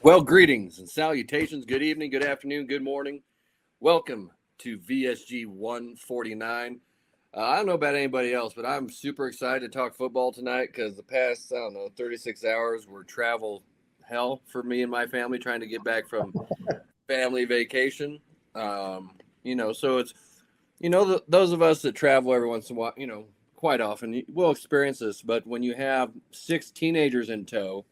Well, greetings and salutations. Good evening, good afternoon, good morning. Welcome to VSG 149. I don't know about anybody else, but I'm super excited to talk football tonight because the past, 36 hours were travel hell for me and my family trying to get back from family vacation. So it's, those of us that travel every once in a while, quite often, will experience this. But when you have 6 teenagers in tow,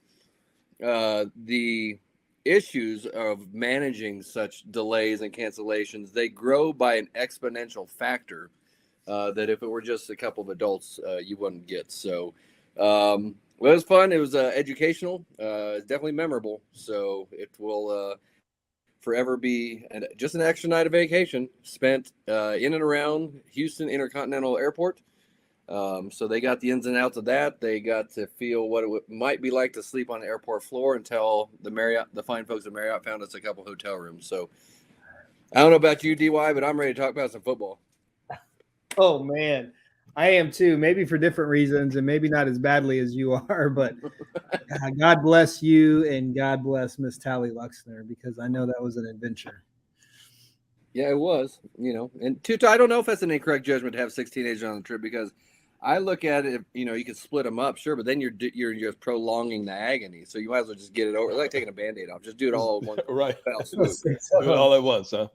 the issues of managing such delays and cancellations, they grow by an exponential factor that if it were just a couple of adults, you wouldn't get. So it was fun. It was educational. It's definitely memorable. So it will forever be just an extra night of vacation spent in and around Houston Intercontinental Airport. So they got the ins and outs of that. They got to feel what it might be like to sleep on the airport floor until the fine folks at Marriott found us a couple hotel rooms. So I don't know about you, DY, but I'm ready to talk about some football. Oh man, I am too. Maybe for different reasons, and maybe not as badly as you are. But God bless you, and God bless Miss Tally Luxner, because I know that was an adventure. Yeah, it was. And I don't know if that's an incorrect judgment to have 6 teenagers on the trip, because I look at it, you could split them up, sure, but then you're just prolonging the agony. So you might as well just get it over. It's like taking a Band-Aid off. Just do it all at once. Right. Do it all at once, huh?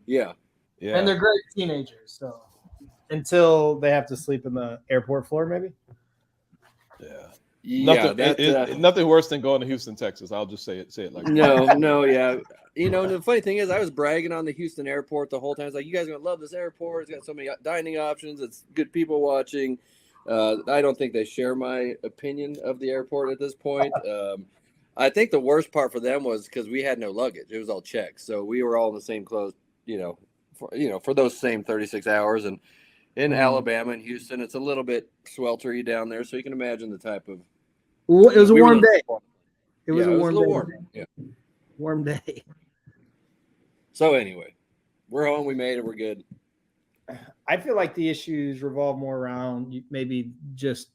Yeah. And they're great teenagers, so until they have to sleep in the airport floor, maybe. Nothing worse than going to Houston, Texas. I'll just say it like that. No, yeah. The funny thing is, I was bragging on the Houston airport the whole time. It's like, you guys are going to love this airport. It's got so many dining options. It's good people watching. I don't think they share my opinion of the airport at this point. I think the worst part for them was because we had no luggage. It was all checked. So we were all in the same clothes, for those same 36 hours. And in Alabama and Houston, it's a little bit sweltery down there. So you can imagine the type of. It was a warm day. It was a warm day. Yeah. Warm day. So anyway, we're home. We made it. We're good. I feel like the issues revolve more around maybe just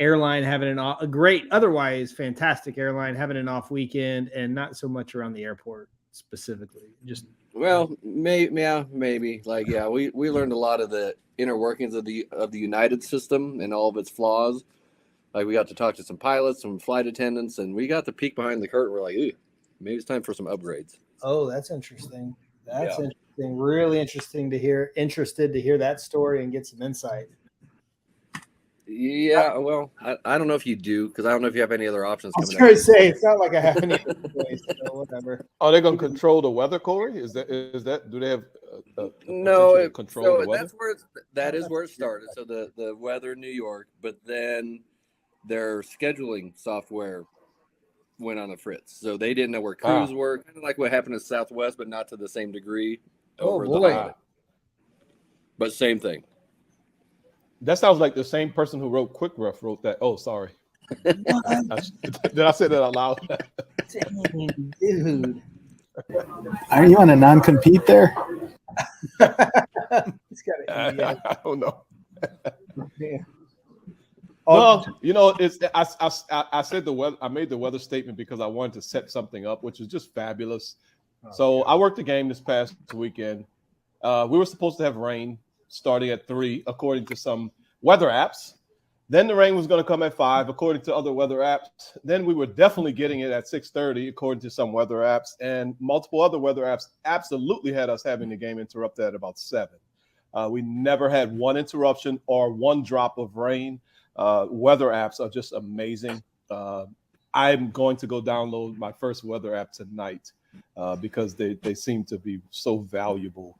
airline having a great, otherwise fantastic airline having an off weekend, and not so much around the airport specifically. Maybe. We learned a lot of the inner workings of the United system and all of its flaws. Like, we got to talk to some pilots, some flight attendants, and we got to peek behind the curtain. We're like, ooh, maybe it's time for some upgrades. Oh, that's interesting. Interesting. Really interesting to hear. Interested to hear that story and get some insight. Yeah, well, I don't know if you do, because I don't know if you have any other options. I was going to say, it's not like I have any other place, so whatever. Are they going to control the weather, Corey? Is that? Do they have control the weather? That is where it started. So the weather in New York, but then their scheduling software went on the fritz. So they didn't know where crews were, kind of like what happened in Southwest, but not to the same degree. But same thing. That sounds like the same person who wrote Quick Rough wrote that. Oh, sorry. Did I say that out loud? Dang, dude. Are you on a non-compete there? I don't know. Yeah. Well, I said the weather. I made the weather statement because I wanted to set something up, which is just fabulous. I worked the game this past weekend. We were supposed to have rain starting at 3, according to some weather apps. Then the rain was going to come at 5, according to other weather apps. Then we were definitely getting it at 6:30, according to some weather apps, and multiple other weather apps absolutely had us having the game interrupted at about 7. We never had one interruption or one drop of rain. Weather apps are just amazing. I'm going to go download my first weather app tonight because they seem to be so valuable.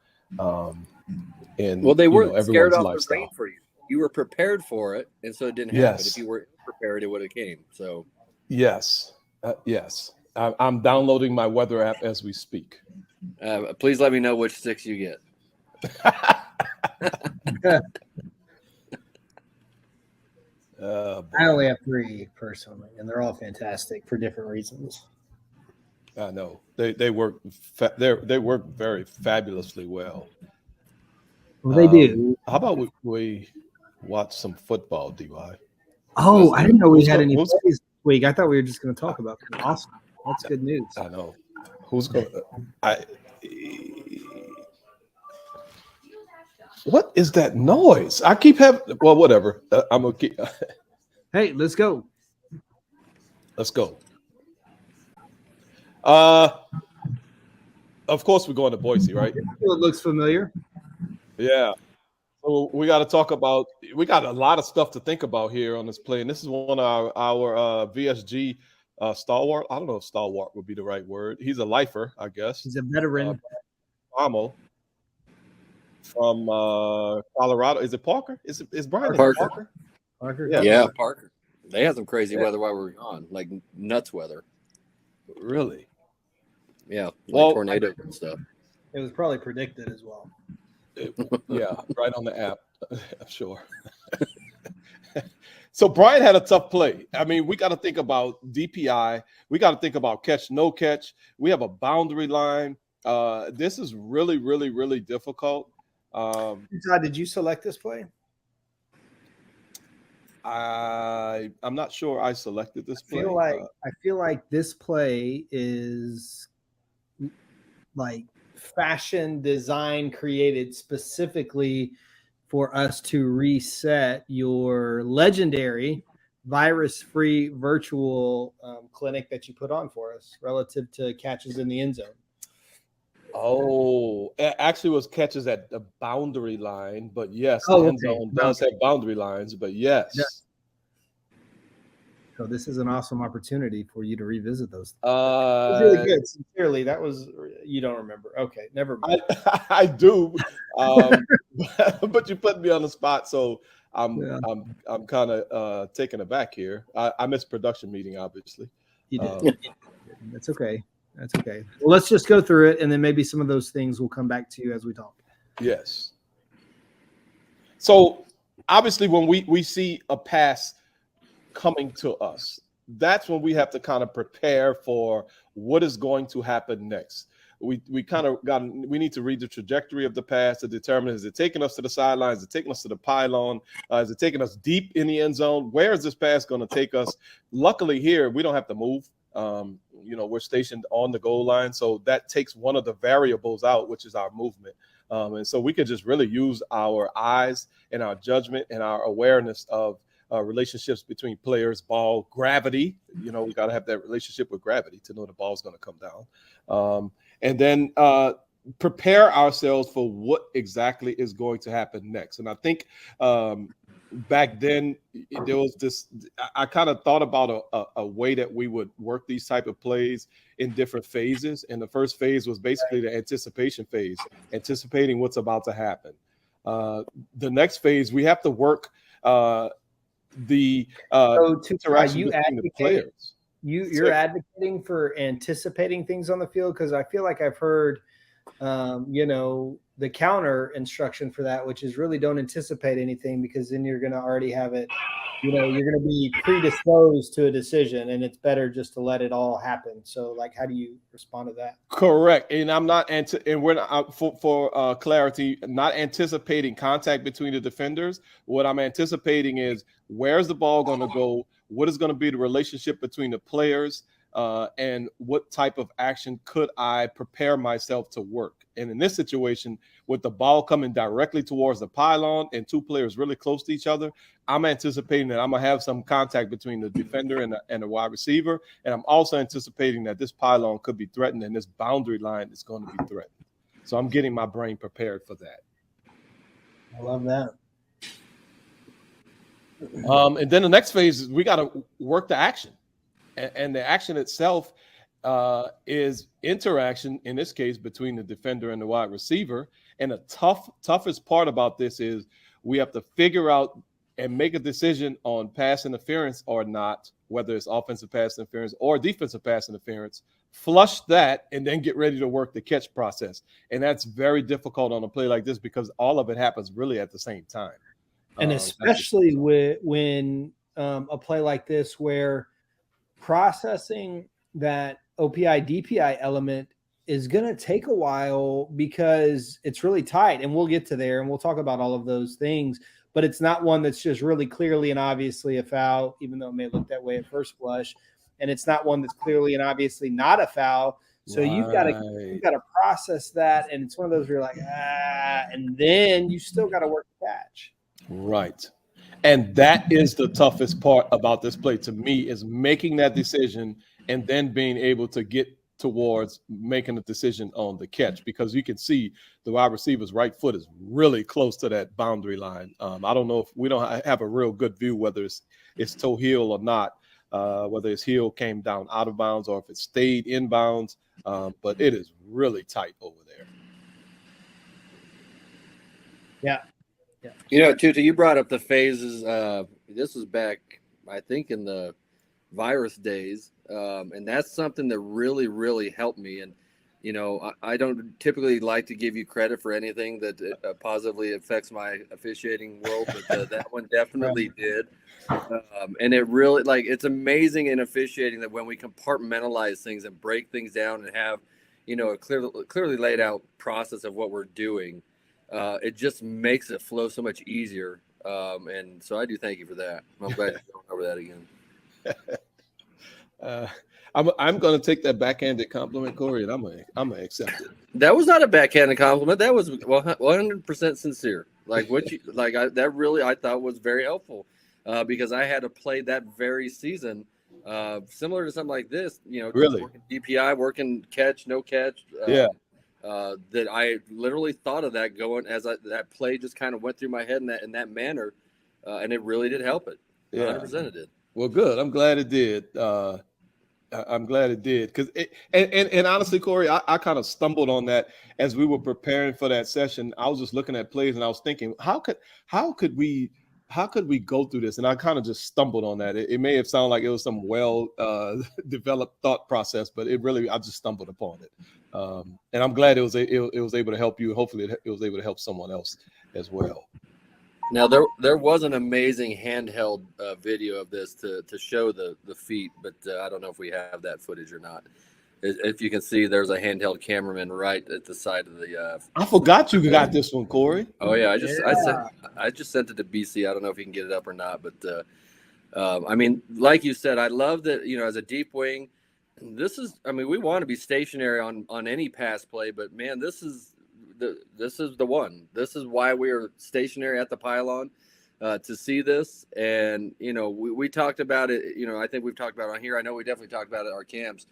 They weren't scared off the rain for you. You were prepared for it, and so it didn't happen. If you were prepared, it would have came. So yes. I'm downloading my weather app as we speak. Please let me know which 6 you get. I only have 3 personally, and they're all fantastic for different reasons. I know they work. They work very fabulously well. Well, they do. How about we watch some football, DY? Oh, I didn't know we had any plays this week. I thought we were just going to talk about awesome. That's good news. I know. Who's going to what is that noise? I keep having, well, whatever. I'm going to keep. Hey, let's go. Let's go. Of course, we're going to Boise, right? It looks familiar. Yeah. So we got to talk about, we got a lot of stuff to think about here on this play. And this is one of our VSG stalwart. I don't know if stalwart would be the right word. He's a lifer, I guess. He's a veteran. Amo from Colorado. Is it Parker? Is Brian Parker? Parker. Yeah, Parker. They had some crazy weather while we were gone, like nuts weather. Really? Yeah, like tornadoes and stuff. It was probably predicted as well. Yeah, right on the app. I'm sure. So Brian had a tough play. I mean, we got to think about DPI. We got to think about catch, no catch. We have a boundary line. This is really, really, really difficult. Todd, did you select this play? I'm not sure I selected this play. I feel like this play is like fashion design created specifically for us to reset your legendary virus-free virtual clinic that you put on for us relative to catches in the end zone. Oh, it actually was catches at the boundary line, but yes, the end zone does have boundary lines, but yes. So this is an awesome opportunity for you to revisit those. Really good. Sincerely, that was, you don't remember. Okay, never mind. I do, but you put me on the spot, so I'm kind of taken aback here. I missed production meeting, obviously. You did. That's okay. That's okay. Well, let's just go through it, and then maybe some of those things will come back to you as we talk. Yes. So obviously, when we see a pass coming to us, that's when we have to kind of prepare for what is going to happen next. We need to read the trajectory of the pass to determine, is it taking us to the sidelines, is it taking us to the pylon, is it taking us deep in the end zone? Where is this pass going to take us? Luckily here, we don't have to move. We're stationed on the goal line, so that takes one of the variables out, which is our movement. And so we could just really use our eyes and our judgment and our awareness of relationships between players, ball, gravity. We got to have that relationship with gravity to know the ball's going to come down. And then prepare ourselves for what exactly is going to happen next. And I think back then there was this, I kind of thought about a way that we would work these type of plays in different phases. And the first phase was basically the anticipation phase, anticipating what's about to happen. The next phase, we have to work the interaction between the players. You're advocating for anticipating things on the field, because I feel like I've heard the counter instruction for that, which is really don't anticipate anything, because then you're going to already have it, you're going to be predisposed to a decision, and it's better just to let it all happen. So like, how do you respond to that? Correct. And I'm not, and we're not, for clarity, not anticipating contact between the defenders. What I'm anticipating is, where's the ball going to go? What is going to be the relationship between the players? And what type of action could I prepare myself to work? And in this situation, with the ball coming directly towards the pylon and two players really close to each other, I'm anticipating that I'm going to have some contact between the defender and the wide receiver. And I'm also anticipating that this pylon could be threatened and this boundary line is going to be threatened. So I'm getting my brain prepared for that. I love that. And then the next phase is we got to work the action. And the action itself is interaction, in this case, between the defender and the wide receiver. And the toughest part about this is we have to figure out and make a decision on pass interference or not, whether it's offensive pass interference or defensive pass interference, flush that, and then get ready to work the catch process. And that's very difficult on a play like this, because all of it happens really at the same time. And especially when a play like this, where processing that OPI DPI element is going to take a while, because it's really tight, and we'll get to there and we'll talk about all of those things, but it's not one that's just really clearly and obviously a foul, even though it may look that way at first blush. and it's not one that's clearly and obviously not a foul. So you've got to process that, and it's one of those where you're like, and then you still got to work the catch. Right. And that is the toughest part about this play to me, is making that decision and then being able to get towards making a decision on the catch, because you can see the wide receiver's right foot is really close to that boundary line. I don't know if we don't have a real good view whether it's toe heel or not, whether his heel came down out of bounds or if it stayed in bounds, but it is really tight over there. Yeah. You know, Tuta, you brought up the phases. This was back, I think, in the virus days. And that's something that really, really helped me. And, you know, I don't typically like to give you credit for anything that positively affects my officiating world, but that one definitely did. And it really, like, it's amazing in officiating that when we compartmentalize things and break things down and have, you know, a clearly laid out process of what we're doing, it just makes it flow so much easier. And so I do thank you for that. I'm glad you're going over that again. I'm going to take that backhanded compliment, Corey, and I'm gonna accept it. That was not a backhanded compliment. That was 100% sincere. Like what you like. That really I thought was very helpful, because I had to play that very season, similar to something like this. You know, really working DPI, working catch, no catch. That I literally thought of that going as that play just kind of went through my head in that manner, and it really did help it. 100% it did. Well, good. I'm glad it did. I'm glad it did, because and honestly, Corey, I kind of stumbled on that as we were preparing for that session. I was just looking at plays and I was thinking, how could we go through this? And I kind of just stumbled on that. It may have sounded like it was some well developed thought process, but I just stumbled upon it. And I'm glad it was able to help you. Hopefully, it was able to help someone else as well. Now there was an amazing handheld video of this to show the feet, but I don't know if we have that footage or not. If you can see, there's a handheld cameraman right at the side of the. I forgot you got this one, Corey. Oh yeah, I just sent it to BC. I don't know if he can get it up or not, but I mean, like you said, I love that, you know, as a deep wing, this is. I mean, we want to be stationary on any pass play, but man, this is the one. This is why we are stationary at the pylon, to see this. And, you know, we talked about it, you know, I think we've talked about it on here. I know we definitely talked about it at our camps,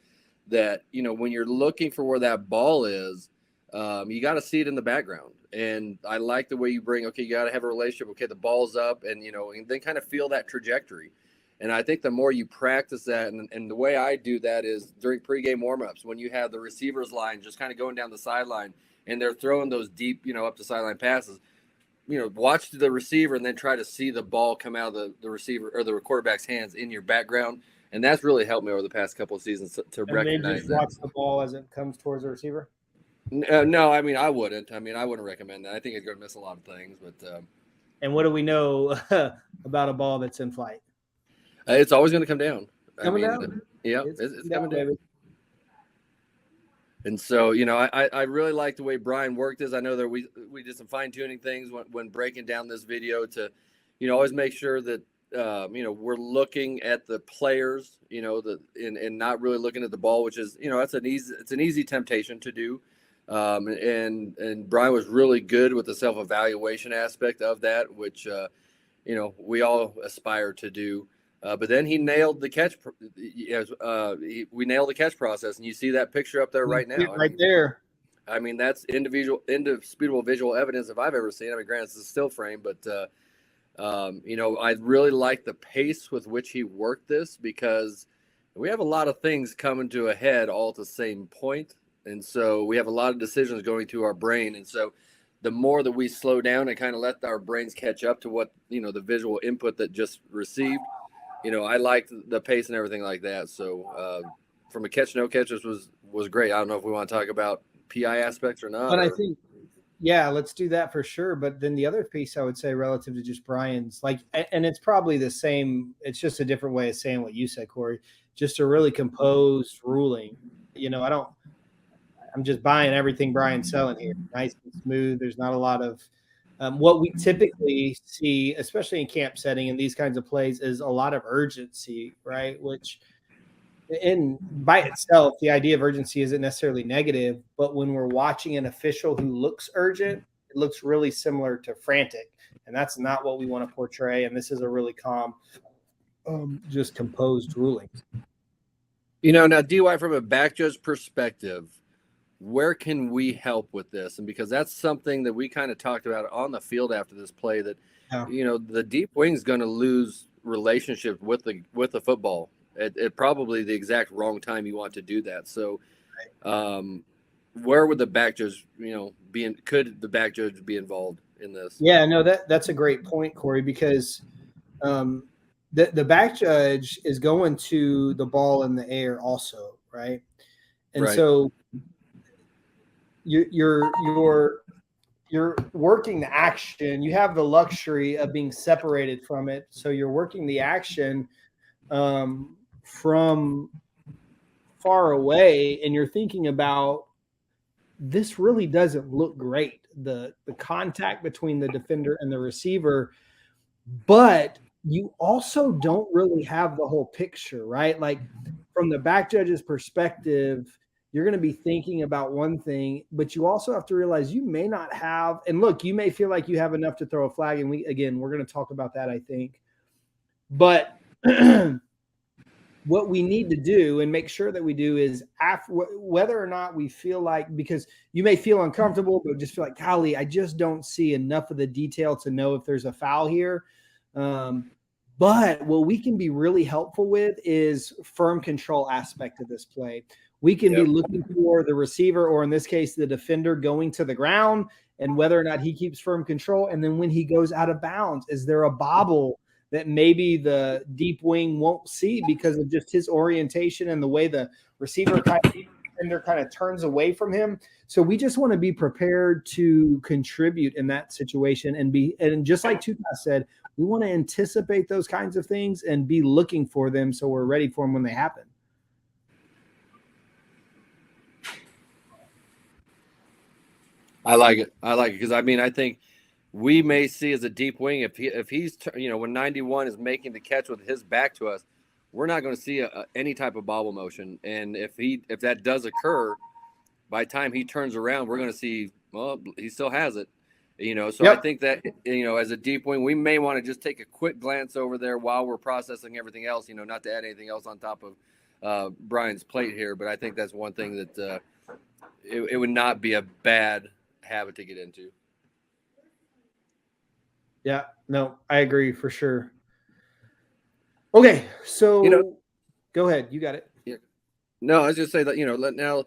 that, you know, when you're looking for where that ball is, you got to see it in the background. And I like the way you bring, okay, you got to have a relationship. Okay, the ball's up, and, you know, and then kind of feel that trajectory. And I think the more you practice that, and the way I do that is during pregame warmups, when you have the receivers line just kind of going down the sideline, and they're throwing those deep, you know, up the sideline passes, you know, watch the receiver and then try to see the ball come out of the receiver or the quarterback's hands in your background. And that's really helped me over the past couple of seasons to recognize maybe just watch the ball as it comes towards the receiver. No, I mean, I wouldn't recommend that. I think it's going to miss a lot of things. But and what do we know about a ball that's in flight? It's always going to come down. Coming down? Yeah, it's coming down. Baby. And so, you know, I really like the way Brian worked this. I know that we did some fine tuning things when breaking down this video to, you know, always make sure that, you know, we're looking at the players, you know, and not really looking at the ball, which is, you know, it's an easy temptation to do. And Brian was really good with the self-evaluation aspect of that, which, you know, we all aspire to do. But then he nailed the catch. We nailed the catch process, and you see that picture up there right now. There. I mean, that's indisputable visual evidence if I've ever seen. I mean, granted, it's a still frame, but you know, I really like the pace with which he worked this, because we have a lot of things coming to a head all at the same point, and so we have a lot of decisions going through our brain, and so the more that we slow down and kind of let our brains catch up to what, you know, the visual input that just received. You know, I liked the pace and everything like that. So from a catch, no catch, this was great. I don't know if we want to talk about PI aspects or not. But I think, yeah, let's do that for sure. But then the other piece I would say relative to just Brian's, like, and it's probably the same. It's just a different way of saying what you said, Corey, just a really composed ruling. You know, I'm just buying everything Brian's selling here. Nice and smooth. There's not a lot of, what we typically see, especially in camp setting and these kinds of plays, is a lot of urgency, right? Which And by itself, the idea of urgency isn't necessarily negative, but when we're watching an official who looks urgent, it looks really similar to frantic. And that's not what we want to portray. And this is a really calm, just composed ruling. Now DY, from a back judge perspective, where can we help with this? And because that's something that we kind of talked about on the field after this play, that the deep wing is going to lose relationship with the football at probably the exact wrong time you want to do that. So where would the back judge could the back judge be involved in this? Yeah, no, that's a great point, Corey, because the back judge is going to the ball in the air also, right? And right. So you're working the action. You have the luxury of being separated from it, so you're working the action from far away, and you're thinking about, this really doesn't look great, the contact between the defender and the receiver, but you also don't really have the whole picture, right? Like, from the back judge's perspective, you're going to be thinking about one thing, but you also have to realize you may not have, and look, you may feel like you have enough to throw a flag, and we're going to talk about that, I think. But what we need to do and make sure that we do is, whether or not we feel like, because you may feel uncomfortable, but just feel like, golly, I just don't see enough of the detail to know if there's a foul here. But what we can be really helpful with is firm control aspect of this play. We can be looking for the receiver, or in this case, the defender, going to the ground, and whether or not he keeps firm control. And then when he goes out of bounds, is there a bobble that maybe the deep wing won't see because of just his orientation and the way the receiver defender kind of turns away from him? So we just want to be prepared to contribute in that situation, and just like Tutas said, we want to anticipate those kinds of things and be looking for them so we're ready for them when they happen. I like it because I think we may see as a deep wing, if he's when 91 is making the catch with his back to us, we're not going to see any type of bobble motion. And if that does occur, by the time he turns around, we're going to see, well, he still has it. So I think that as a deep wing, we may want to just take a quick glance over there while we're processing everything else. Not to add anything else on top of Brian's plate here, but I think that's one thing that it would not be a bad habit to get into. Yeah, no, I agree for sure. Okay, so go ahead. You got it. Yeah. No, I was just saying that, now,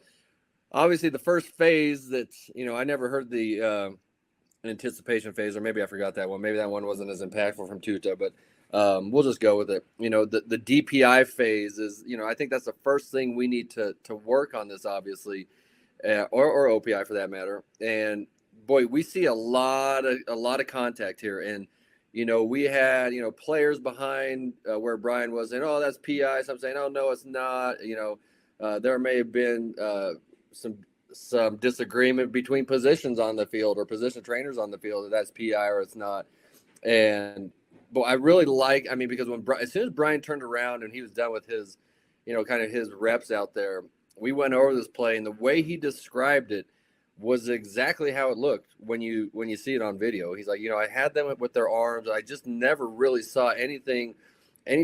obviously the first phase that, I never heard the anticipation phase, or maybe I forgot that one. Maybe that one wasn't as impactful from Tuta, but we'll just go with it. The DPI phase is, I think that's the first thing we need to work on this, obviously, or OPI for that matter. And boy, we see a lot of contact here, and we had players behind where Brian was saying, oh, that's PI. Some saying, oh no, it's not. There may have been some disagreement between positions on the field or position trainers on the field that that's PI or it's not. But I really because as soon as Brian turned around and he was done with his, kind of his reps out there, we went over this play, and the way he described it was exactly how it looked when you see it on video. He's like, I had them with their arms. I just never really saw any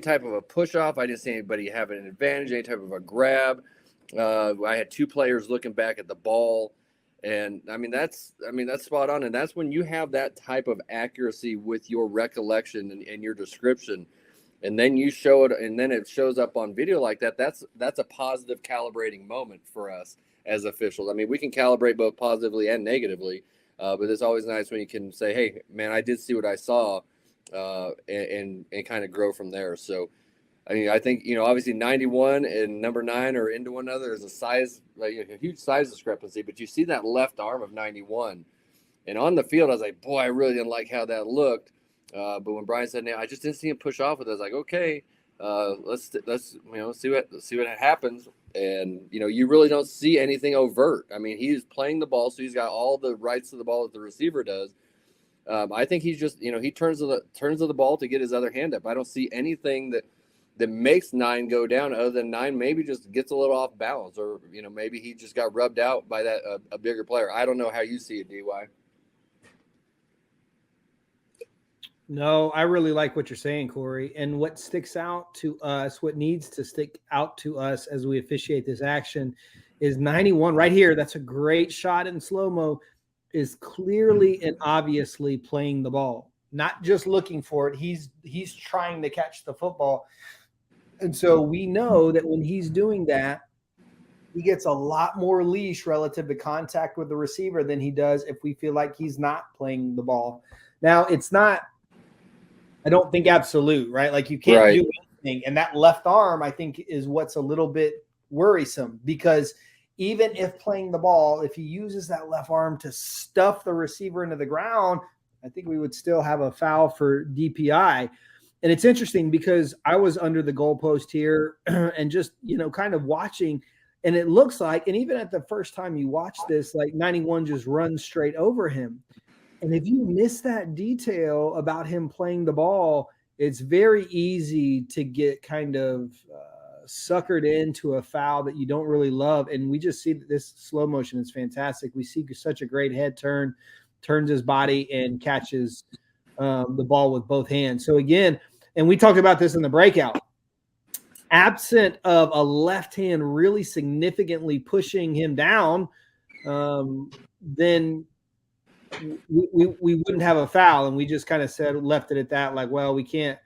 type of a push off. I didn't see anybody having an advantage, any type of a grab. I had two players looking back at the ball, and that's spot on. And that's when you have that type of accuracy with your recollection and your description, and then you show it, and then it shows up on video like that. That's a positive calibrating moment for us as officials. We can calibrate both positively and negatively, but it's always nice when you can say, hey, man, I did see what I saw, and kind of grow from there. So, I think, obviously 91 and number 9 are into one another. There's a huge size discrepancy, but you see that left arm of 91. And on the field, I was like, boy, I really didn't like how that looked. But when Brian said, I just didn't see him push off with it, I was like, okay, let's see what happens. And, you really don't see anything overt. He's playing the ball, so he's got all the rights to the ball that the receiver does. I think he's just, he turns to the ball to get his other hand up. I don't see anything that that makes 9 go down, other than 9 maybe just gets a little off balance, or maybe he just got rubbed out by that a bigger player. I don't know how you see it, DY. No, I really like what you're saying, Corey. And what sticks out to us, what needs to stick out to us as we officiate this action is 91 right here. That's a great shot in slow-mo, is clearly and obviously playing the ball, not just looking for it. He's trying to catch the football. And so we know that when he's doing that, he gets a lot more leash relative to contact with the receiver than he does if we feel like he's not playing the ball. Now, it's not, I don't think, absolute, right? Like you can't do anything. And that left arm, I think, is what's a little bit worrisome, because even if playing the ball, if he uses that left arm to stuff the receiver into the ground, I think we would still have a foul for DPI. And it's interesting because I was under the goalpost here and just, kind of watching, and it looks like, and even at the first time you watch this, like 91 just runs straight over him. And if you miss that detail about him playing the ball, it's very easy to get kind of suckered into a foul that you don't really love. And we just see that this slow motion is fantastic. We see such a great head turn, turns his body and catches the ball with both hands. So again, and we talked about this in the breakout, absent of a left hand really significantly pushing him down, then we wouldn't have a foul. And we just kind of left it at that. Like, well, we can't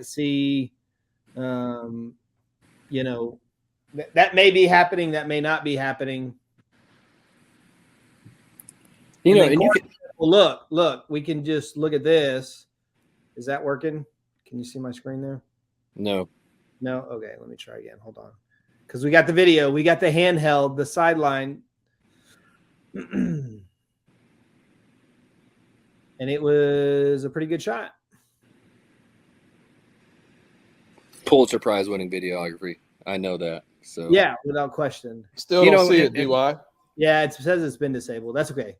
see, that may be happening. That may not be happening. And you can, well, look, we can just look at this. Is that working? Can you see my screen there? No. Okay. Let me try again. Hold on. Because we got the video, we got the handheld, the sideline. And it was a pretty good shot. Pulitzer Prize winning videography. I know that. So yeah, without question. Still don't see it, DY. Yeah, it says it's been disabled. That's okay.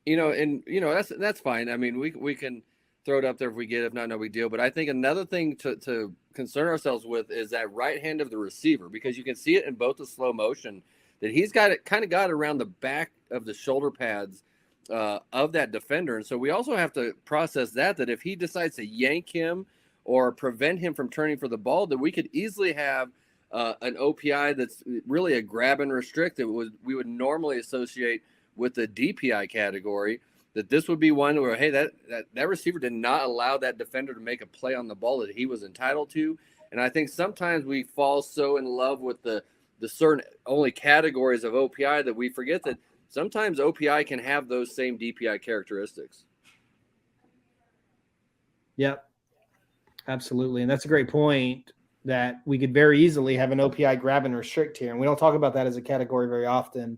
That's fine. I mean, we can throw it up there if we get it. If not, no big deal. But I think another thing to concern ourselves with is that right hand of the receiver, because you can see it in both the slow motion that he's got it kind of got around the back of the shoulder pads of that defender. And so we also have to process that if he decides to yank him or prevent him from turning for the ball, that we could easily have an OPI that's really a grab and restrict that we would normally associate with the DPI category, that this would be one where, hey, that receiver did not allow that defender to make a play on the ball that he was entitled to. And I think sometimes we fall so in love with the certain only categories of OPI that we forget that sometimes OPI can have those same DPI characteristics. Yep, absolutely. And that's a great point, that we could very easily have an OPI grab and restrict here. And we don't talk about that as a category very often.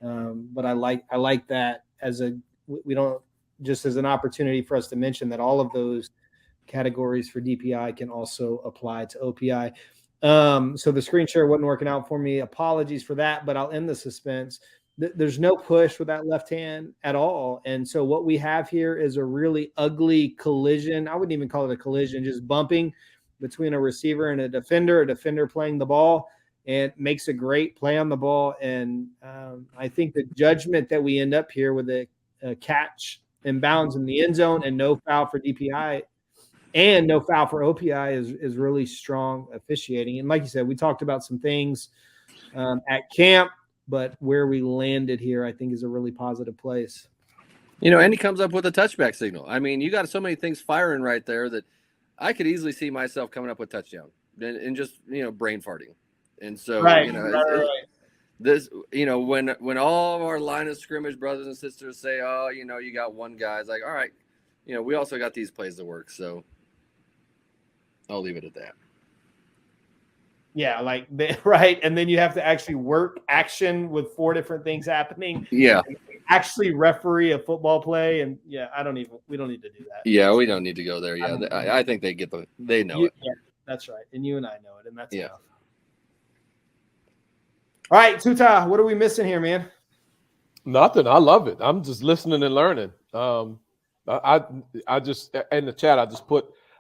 But I like that we don't, just as an opportunity for us to mention that all of those categories for DPI can also apply to OPI. So the screen share wasn't working out for me. Apologies for that, but I'll end the suspense. There's no push with that left hand at all. And so what we have here is a really ugly collision. I wouldn't even call it a collision, just bumping between a receiver and a defender playing the ball, and makes a great play on the ball. And I think the judgment that we end up here with a catch and bounds in the end zone and no foul for DPI and no foul for OPI is really strong officiating. And like you said, we talked about some things at camp, but where we landed here, I think, is a really positive place. And he comes up with a touchback signal. I mean, you got so many things firing right there that I could easily see myself coming up with touchdown and just, brain farting. And so, right. This, when all of our line of scrimmage brothers and sisters say, oh, you got one guy, it's like, all right, we also got these plays to work. So I'll leave it at that. Yeah, right. And then you have to actually work action with 4 different things happening. Yeah. Actually referee a football play. And yeah, we don't need to do that. Yeah, we don't need to go there. Yeah. I think they know it. Yeah, that's right. And you and I know it. And that's enough. All right, Tuta, what are we missing here, man? Nothing. I love it. I'm just listening and learning. I just in the chat,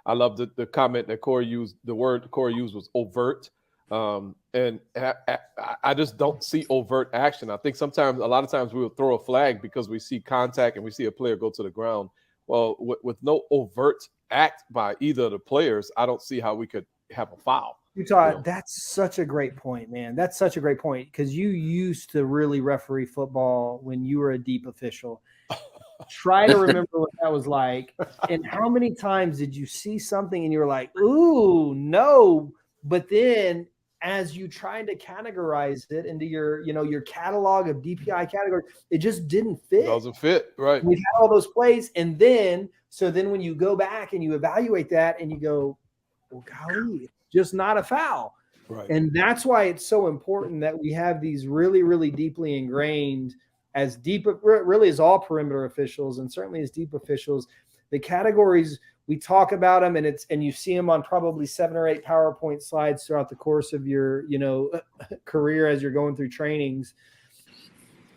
I love the comment that Corey used. The word Corey used was overt. And I just don't see overt action. I think a lot of times we will throw a flag because we see contact and we see a player go to the ground. Well, with no overt act by either of the players, I don't see how we could have a foul. Utah, that's such a great point, man. That's such a great point because you used to really referee football when you were a deep official. Try to remember what that was like. And how many times did you see something and you were like, ooh, no. But then as you tried to categorize it into your catalog of DPI categories, it just didn't fit. It doesn't fit, right. We had all those plays. And then when you go back and you evaluate that and you go, well, golly, it's just not a foul. Right. And that's why it's so important that we have these really, really deeply ingrained really as all perimeter officials and certainly as deep officials, the categories, we talk about them and you see them on probably 7 or 8 PowerPoint slides throughout the course of your, career as you're going through trainings,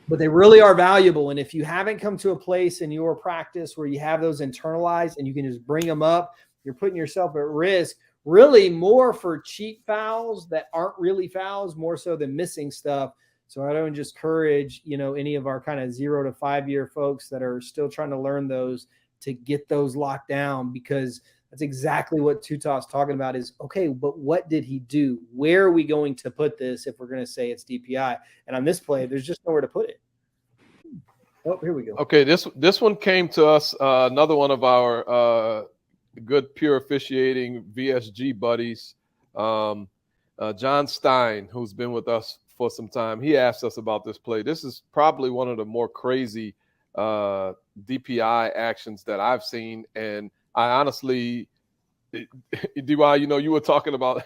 but they really are valuable. And if you haven't come to a place in your practice where you have those internalized and you can just bring them up, you're putting yourself at risk really more for cheap fouls that aren't really fouls, more so than missing stuff. So I don't just encourage, any of our kind of 0 to 5 year folks that are still trying to learn those to get those locked down, because that's exactly what Tutaw's talking about is, okay, but what did he do? Where are we going to put this if we're going to say it's DPI? And on this play, there's just nowhere to put it. Oh, here we go. Okay, this one came to us, another one of our good pure officiating VSG buddies, John Stein, who's been with us for some time. He asked us about this play. This is probably one of the more crazy DPI actions that I've seen, and I honestly, DY, you were talking about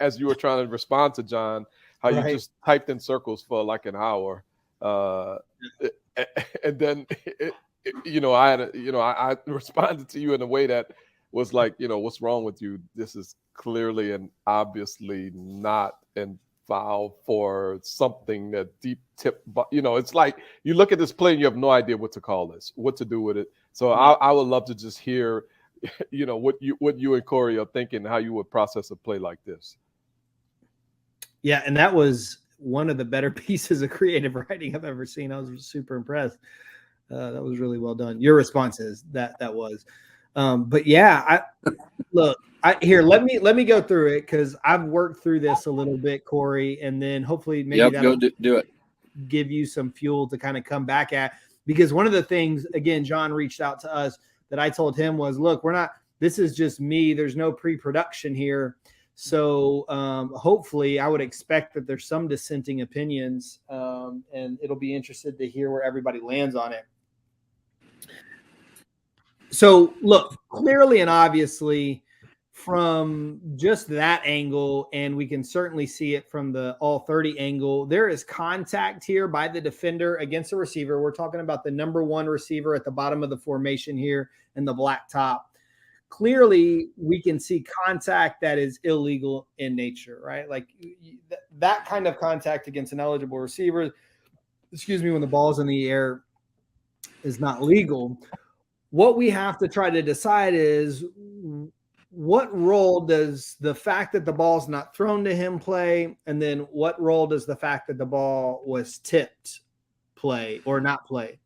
as you were trying to respond to John, how you just typed in circles for like an hour, and then I responded to you in a way that was like, what's wrong with you? This is clearly and obviously not an foul for something that deep tip, but it's like you look at this play and you have no idea what to call this, what to do with it. So I would love to just hear, what you and Corey are thinking, how you would process a play like this. Yeah, and that was one of the better pieces of creative writing I've ever seen. I was super impressed. That was really well done. Your response is that was. But yeah, let me go through it because I've worked through this a little bit, Corey, and then hopefully maybe that'll do it. Give you some fuel to kind of come back at, because one of the things, again, John reached out to us that I told him was, look, this is just me. There's no pre-production here. So hopefully I would expect that there's some dissenting opinions, and it'll be interested to hear where everybody lands on it. So look, clearly and obviously from just that angle, and we can certainly see it from the all 30 angle, there is contact here by the defender against the receiver. We're talking about the number 1 receiver at the bottom of the formation here in the black top. Clearly we can see contact that is illegal in nature, right? Like that kind of contact against an eligible receiver, when the ball's in the air, is not legal. What we have to try to decide is, what role does the fact that the ball's not thrown to him play? And then what role does the fact that the ball was tipped play or not play?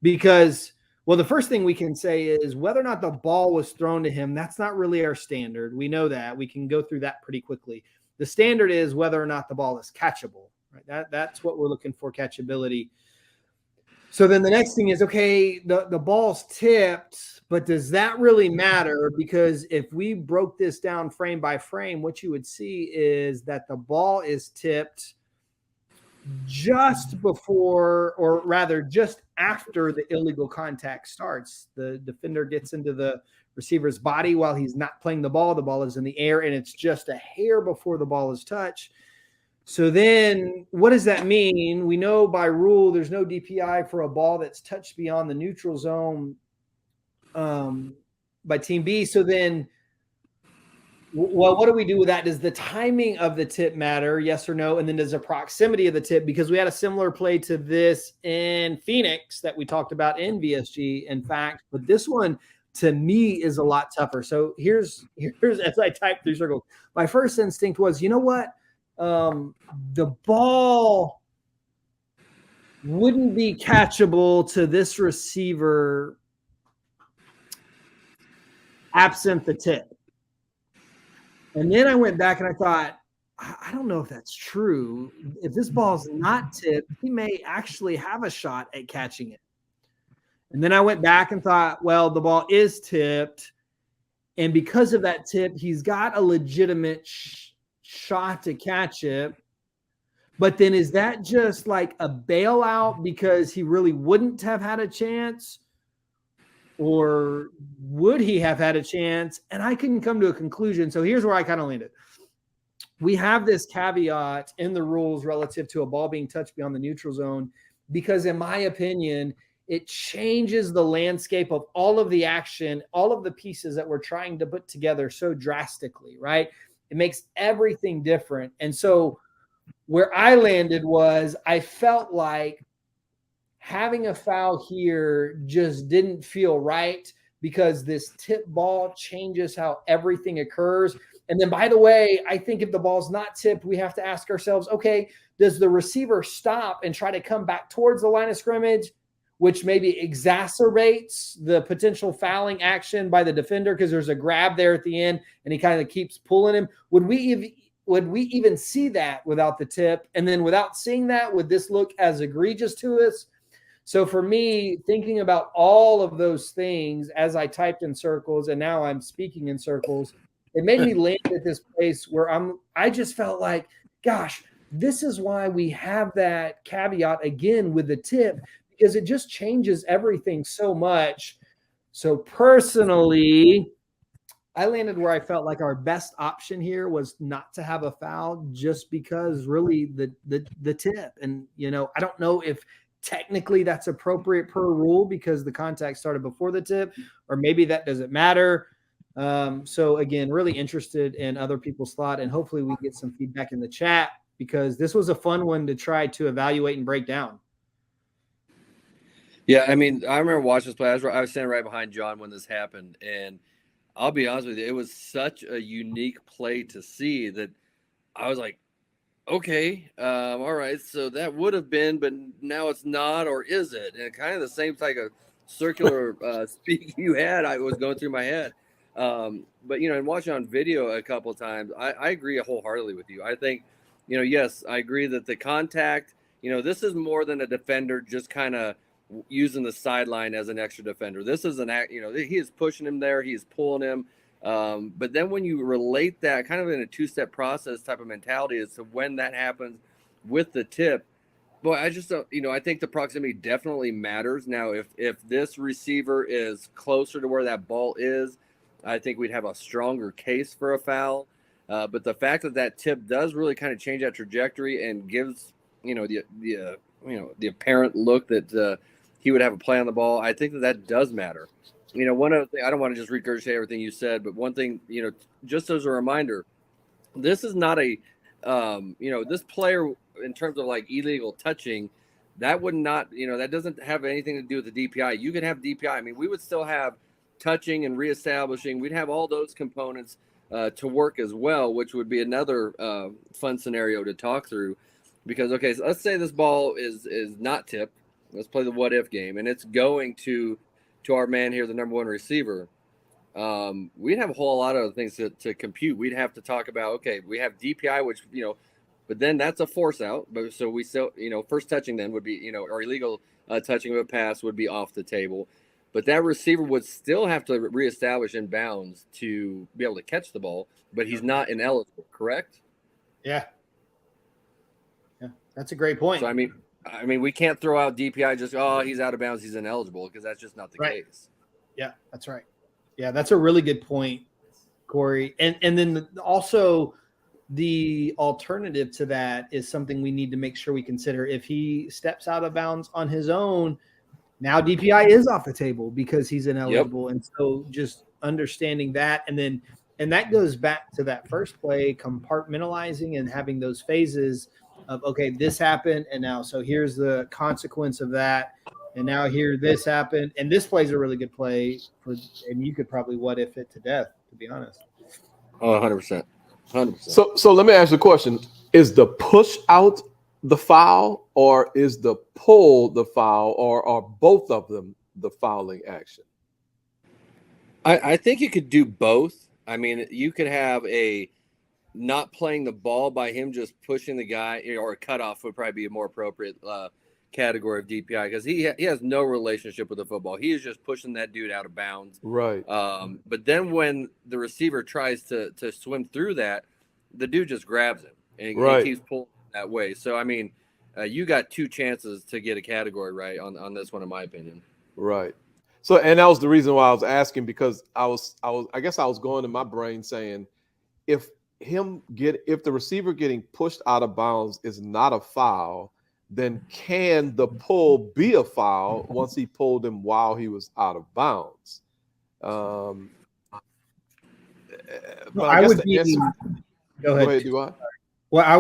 Because, well, the first thing we can say is whether or not the ball was thrown to him, that's not really our standard. We know that. We can go through that pretty quickly. The standard is whether or not the ball is catchable, right? That's what we're looking for, catchability. So then the next thing is, okay, the ball's tipped, but does that really matter? Because if we broke this down frame by frame, what you would see is that the ball is tipped just before, or rather just after the illegal contact starts. The defender gets into the receiver's body while he's not playing the ball. The ball is in the air, and it's just a hair before the ball is touched. So then what does that mean? We know by rule there's no DPI for a ball that's touched beyond the neutral zone by Team B. So then, well, what do we do with that? Does the timing of the tip matter? Yes or no? And then does the proximity of the tip? Because we had a similar play to this in Phoenix that we talked about in VSG, in fact. But this one, to me is a lot tougher. So here's as I type through circles, my first instinct was, you know what? The ball wouldn't be catchable to this receiver absent the tip. And then I went back and I thought, I don't know if that's true. If this ball's not tipped, he may actually have a shot at catching it. And then I went back and thought, well, the ball is tipped. And because of that tip, he's got a legitimate shot to catch it. But then is that just like a bailout because he really wouldn't have had a chance? Or would he have had a chance? And I couldn't come to a conclusion. So here's where I kind of landed. We have this caveat in the rules relative to a ball being touched beyond the neutral zone because, in my opinion, it changes the landscape of all of the action, all of the pieces that we're trying to put together so drastically, right? It makes everything different. And so where I landed was I felt like having a foul here just didn't feel right because this tip ball changes how everything occurs. And then, by the way, I think if the ball's not tipped, we have to ask ourselves, okay, does the receiver stop and try to come back towards the line of scrimmage, which maybe exacerbates the potential fouling action by the defender because there's a grab there at the end and he kind of keeps pulling him? Would we even see that without the tip? And then without seeing that, would this look as egregious to us? So for me, thinking about all of those things as I typed in circles and now I'm speaking in circles, it made me land at this place where I just felt like, gosh, this is why we have that caveat again with the tip, because it just changes everything so much. So personally, I landed where I felt like our best option here was not to have a foul just because really the tip. And, I don't know if technically that's appropriate per rule because the contact started before the tip, or maybe that doesn't matter. So again, really interested in other people's thought, and hopefully we get some feedback in the chat because this was a fun one to try to evaluate and break down. Yeah, I mean, I remember watching this play. I was standing right behind John when this happened, and I'll be honest with you, it was such a unique play to see that I was like, okay, all right, so that would have been, but now it's not, or is it? And kind of the same type of circular speak you had, I was going through my head. But, and watching on video a couple of times, I agree wholeheartedly with you. I think, yes, I agree that the contact, this is more than a defender just kind of using the sideline as an extra defender. This is an act, he is pushing him there. He is pulling him. But then when you relate that kind of in a two-step process type of mentality as to when that happens with the tip, boy, I just don't, I think the proximity definitely matters. Now, if this receiver is closer to where that ball is, I think we'd have a stronger case for a foul. But the fact that tip does really kind of change that trajectory and gives, the apparent look that he would have a play on the ball, I think that does matter. One other thing, I don't want to just regurgitate everything you said, but one thing, just as a reminder, this is not a, this player in terms of like illegal touching, that would not, that doesn't have anything to do with the DPI. You can have DPI. I mean, we would still have touching and reestablishing. We'd have all those components to work as well, which would be another fun scenario to talk through. Because, okay, so let's say this ball is not tipped. Let's play the what if game, and it's going to our man here, the number one receiver. We'd have a whole lot of things to compute. We'd have to talk about, okay, we have DPI, which, but then that's a force out. But so we still, first touching then would be, or illegal touching of a pass would be off the table. But that receiver would still have to reestablish in bounds to be able to catch the ball, but he's not ineligible, correct? Yeah. That's a great point. So, I mean, we can't throw out DPI just, he's out of bounds, he's ineligible, because that's just not the case. Yeah, that's right. Yeah, that's a really good point, Corey. And then also the alternative to that is something we need to make sure we consider. If he steps out of bounds on his own, now DPI is off the table because he's ineligible. Yep. And so just understanding that, and that goes back to that first play, compartmentalizing and having those phases of, okay, this happened, and now so here's the consequence of that. And now here this happened, and this play's a really good play and you could probably what if it to death, to be honest. Oh, 100%. 100%. So let me ask you a question. Is the push out the foul, or is the pull the foul, or are both of them the fouling action? I think you could do both. I mean, you could have a not playing the ball by him just pushing the guy, or a cutoff would probably be a more appropriate category of DPI, because he has no relationship with the football. He is just pushing that dude out of bounds. Right. But then when the receiver tries to swim through that, the dude just grabs him and he keeps pulling that way. So, I mean, you got two chances to get a category right on this one, in my opinion. Right. So, and that was the reason why I was asking, because I guess I was going in my brain saying, if the receiver getting pushed out of bounds is not a foul, then can the pull be a foul once he pulled him while he was out of bounds? But I would be. Go ahead. Well, I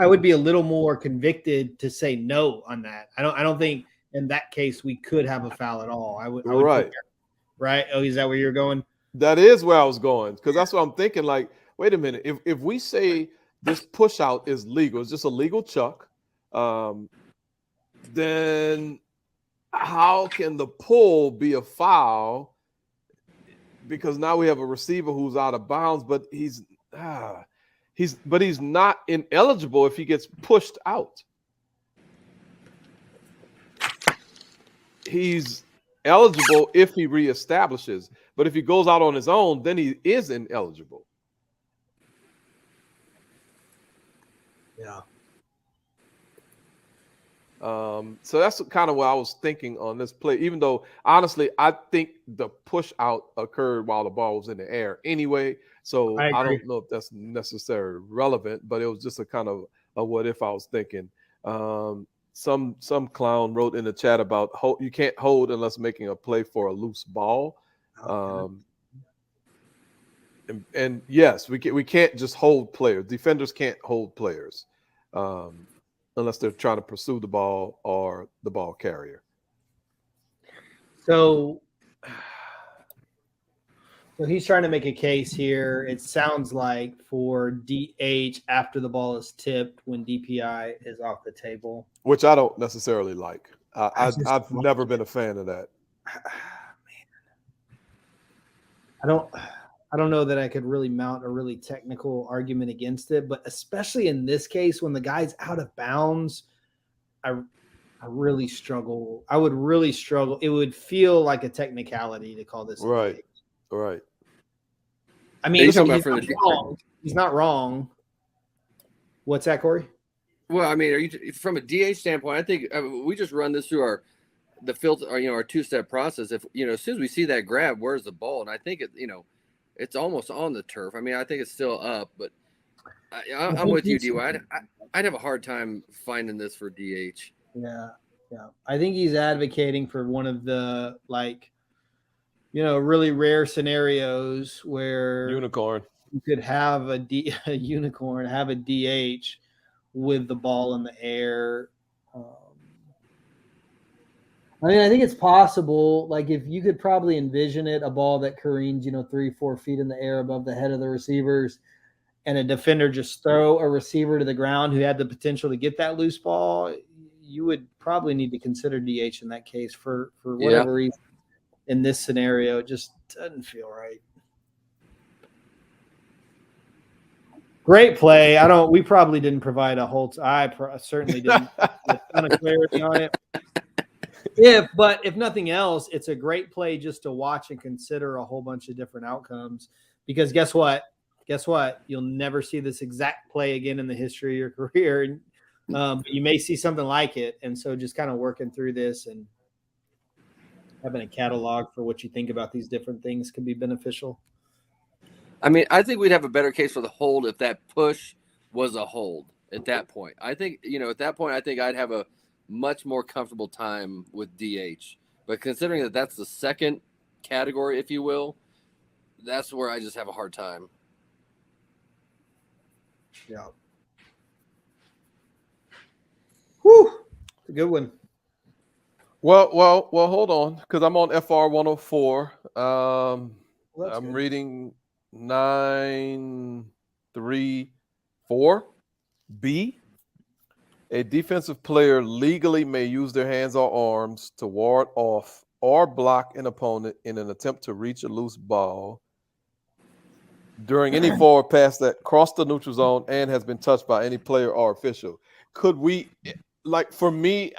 would be a little more convicted to say no on that. I don't think in that case we could have a foul at all. I would right. Right. Oh, is that where you're going? That is where I was going, because that's what I'm thinking. Like, wait a minute. If we say this push out is legal, it's just a legal chuck, then how can the pull be a foul? Because now we have a receiver who's out of bounds, but he's not ineligible if he gets pushed out. He's eligible if he reestablishes, but if he goes out on his own, then he is ineligible. Yeah. So that's kind of what I was thinking on this play, even though honestly I think the push out occurred while the ball was in the air anyway. So I don't know if that's necessarily relevant, but it was just a kind of a what if I was thinking. Some clown wrote in the chat about you can't hold unless making a play for a loose ball. And yes, we can't just hold players. Defenders can't hold players unless they're trying to pursue the ball or the ball carrier. So he's trying to make a case here. It sounds like for DH after the ball is tipped when DPI is off the table, which I don't necessarily like. I've never been a fan of that. I don't know that I could really mount a really technical argument against it, but especially in this case when the guy's out of bounds, I really struggle. I would really struggle. It would feel like a technicality to call this right. Right. I mean, he's not wrong. What's that, Corey? Well, I mean, from a DH standpoint, I think we just run this through the filter, or, our two-step process. If as soon as we see that grab, where's the ball? And I think it's almost on the turf. I mean, I think it's still up, but I'm with you, DY. I'd have a hard time finding this for DH. Yeah. I think he's advocating for one of the really rare scenarios where unicorn. You could have a unicorn, have a DH with the ball in the air. I mean, I think it's possible. Like, if you could probably envision it, a ball that careens, 3-4 feet in the air above the head of the receivers, and a defender just throw a receiver to the ground who had the potential to get that loose ball, you would probably need to consider DH in that case for whatever reason. In this scenario, it just doesn't feel right. Great play. We probably didn't provide a whole. I certainly didn't. A ton of clarity on it. If nothing else, it's a great play just to watch and consider a whole bunch of different outcomes. Because guess what? You'll never see this exact play again in the history of your career. But you may see something like it. And so just kind of working through this and having a catalog for what you think about these different things can be beneficial. I mean, I think we'd have a better case for the hold if that push was a hold at that point. I think, at that point, I think I'd have a much more comfortable time with DH. But considering that that's the second category, if you will, that's where I just have a hard time. Yeah. Whew. It's a good one. Well, hold on, because I'm on FR 104. Well, that's I'm good. reading 934B. A defensive player legally may use their hands or arms to ward off or block an opponent in an attempt to reach a loose ball during any forward pass that crossed the neutral zone and has been touched by any player or official. Could we, like, for me,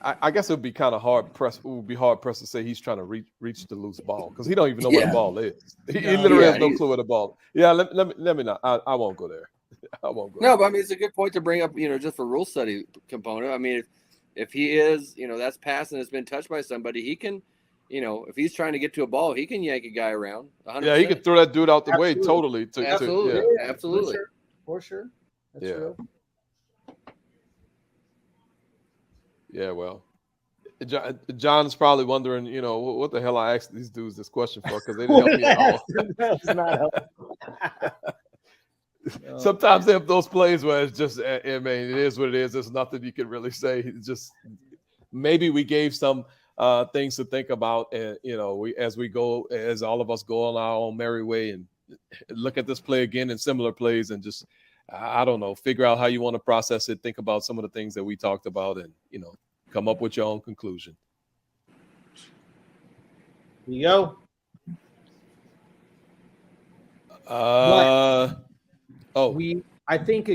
I guess it would be kind of hard pressed. It would be hard pressed to say he's trying to reach the loose ball because he don't even know where the ball is. He literally has no clue where the ball. Yeah, let me not. I won't go there. I won't go. No, but I mean it's a good point to bring up. Just for rule study component. I mean, if he is, that's passing has been touched by somebody, he can, if he's trying to get to a ball, he can yank a guy around. 100%. Yeah, he could throw that dude out the way totally. Absolutely. Yeah, Absolutely. For sure. That's Yeah. real. Yeah, well, John's probably wondering, what the hell I asked these dudes this question for because they didn't help me at all. That's not helpful. Sometimes they have those plays where it's just, I mean, it is what it is. There's nothing you can really say. It's just maybe we gave some things to think about, and as all of us go on our own merry way and look at this play again and similar plays, and just I don't know, figure out how you want to process it. Think about some of the things that we talked about, and come up with your own conclusion. Here you go. I think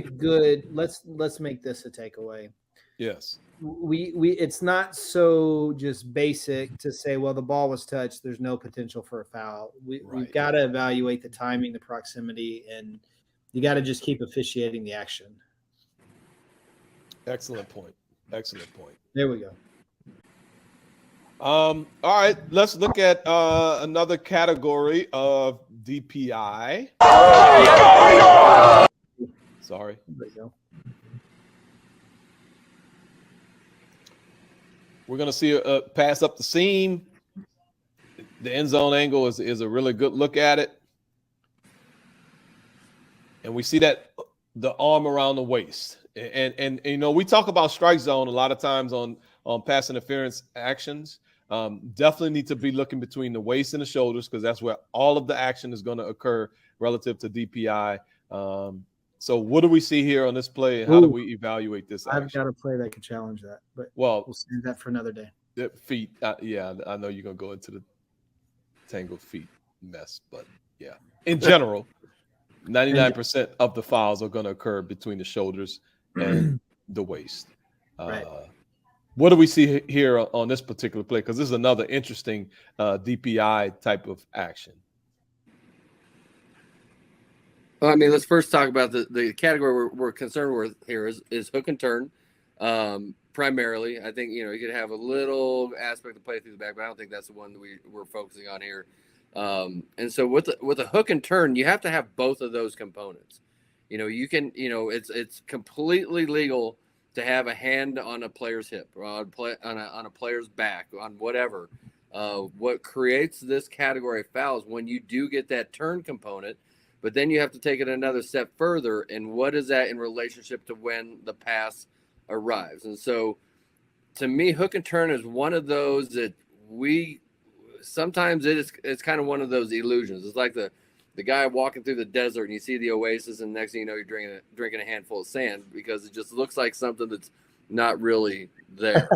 let's make this a takeaway. Yes. It's not so just basic to say, well, the ball was touched, there's no potential for a foul. We've got to evaluate the timing, the proximity, and you got to just keep officiating the action. Excellent point. There we go. All right, let's look at another category of DPI. Sorry. There we go. We're going to see a pass up the seam. The end zone angle is a really good look at it. And we see that the arm around the waist. And we talk about strike zone a lot of times on pass interference actions. Definitely need to be looking between the waist and the shoulders because that's where all of the action is going to occur relative to DPI. So what do we see here on this play, and how do we evaluate this action? I've got a play that could challenge that, but we'll save that for another day. The feet, yeah, I know you're going to go into the tangled feet mess, but yeah, in general, 99% of the fouls are going to occur between the shoulders and the waist. Right. What do we see here on this particular play? Because this is another interesting DPI type of action. Well, I mean, let's first talk about the category we're concerned with here is hook and turn. Primarily, I think you could have a little aspect of play through the back, but I don't think that's the one that we're focusing on here. And so with a hook and turn, you have to have both of those components. You can, it's completely legal to have a hand on a player's hip or on a player's back, on whatever. What creates this category of fouls when you do get that turn component, but then you have to take it another step further. And what is that in relationship to when the pass arrives? And so to me, hook and turn is one of those that sometimes it's kind of one of those illusions. It's like the guy walking through the desert and you see the oasis, and next thing you know, you're drinking a handful of sand because it just looks like something that's not really there.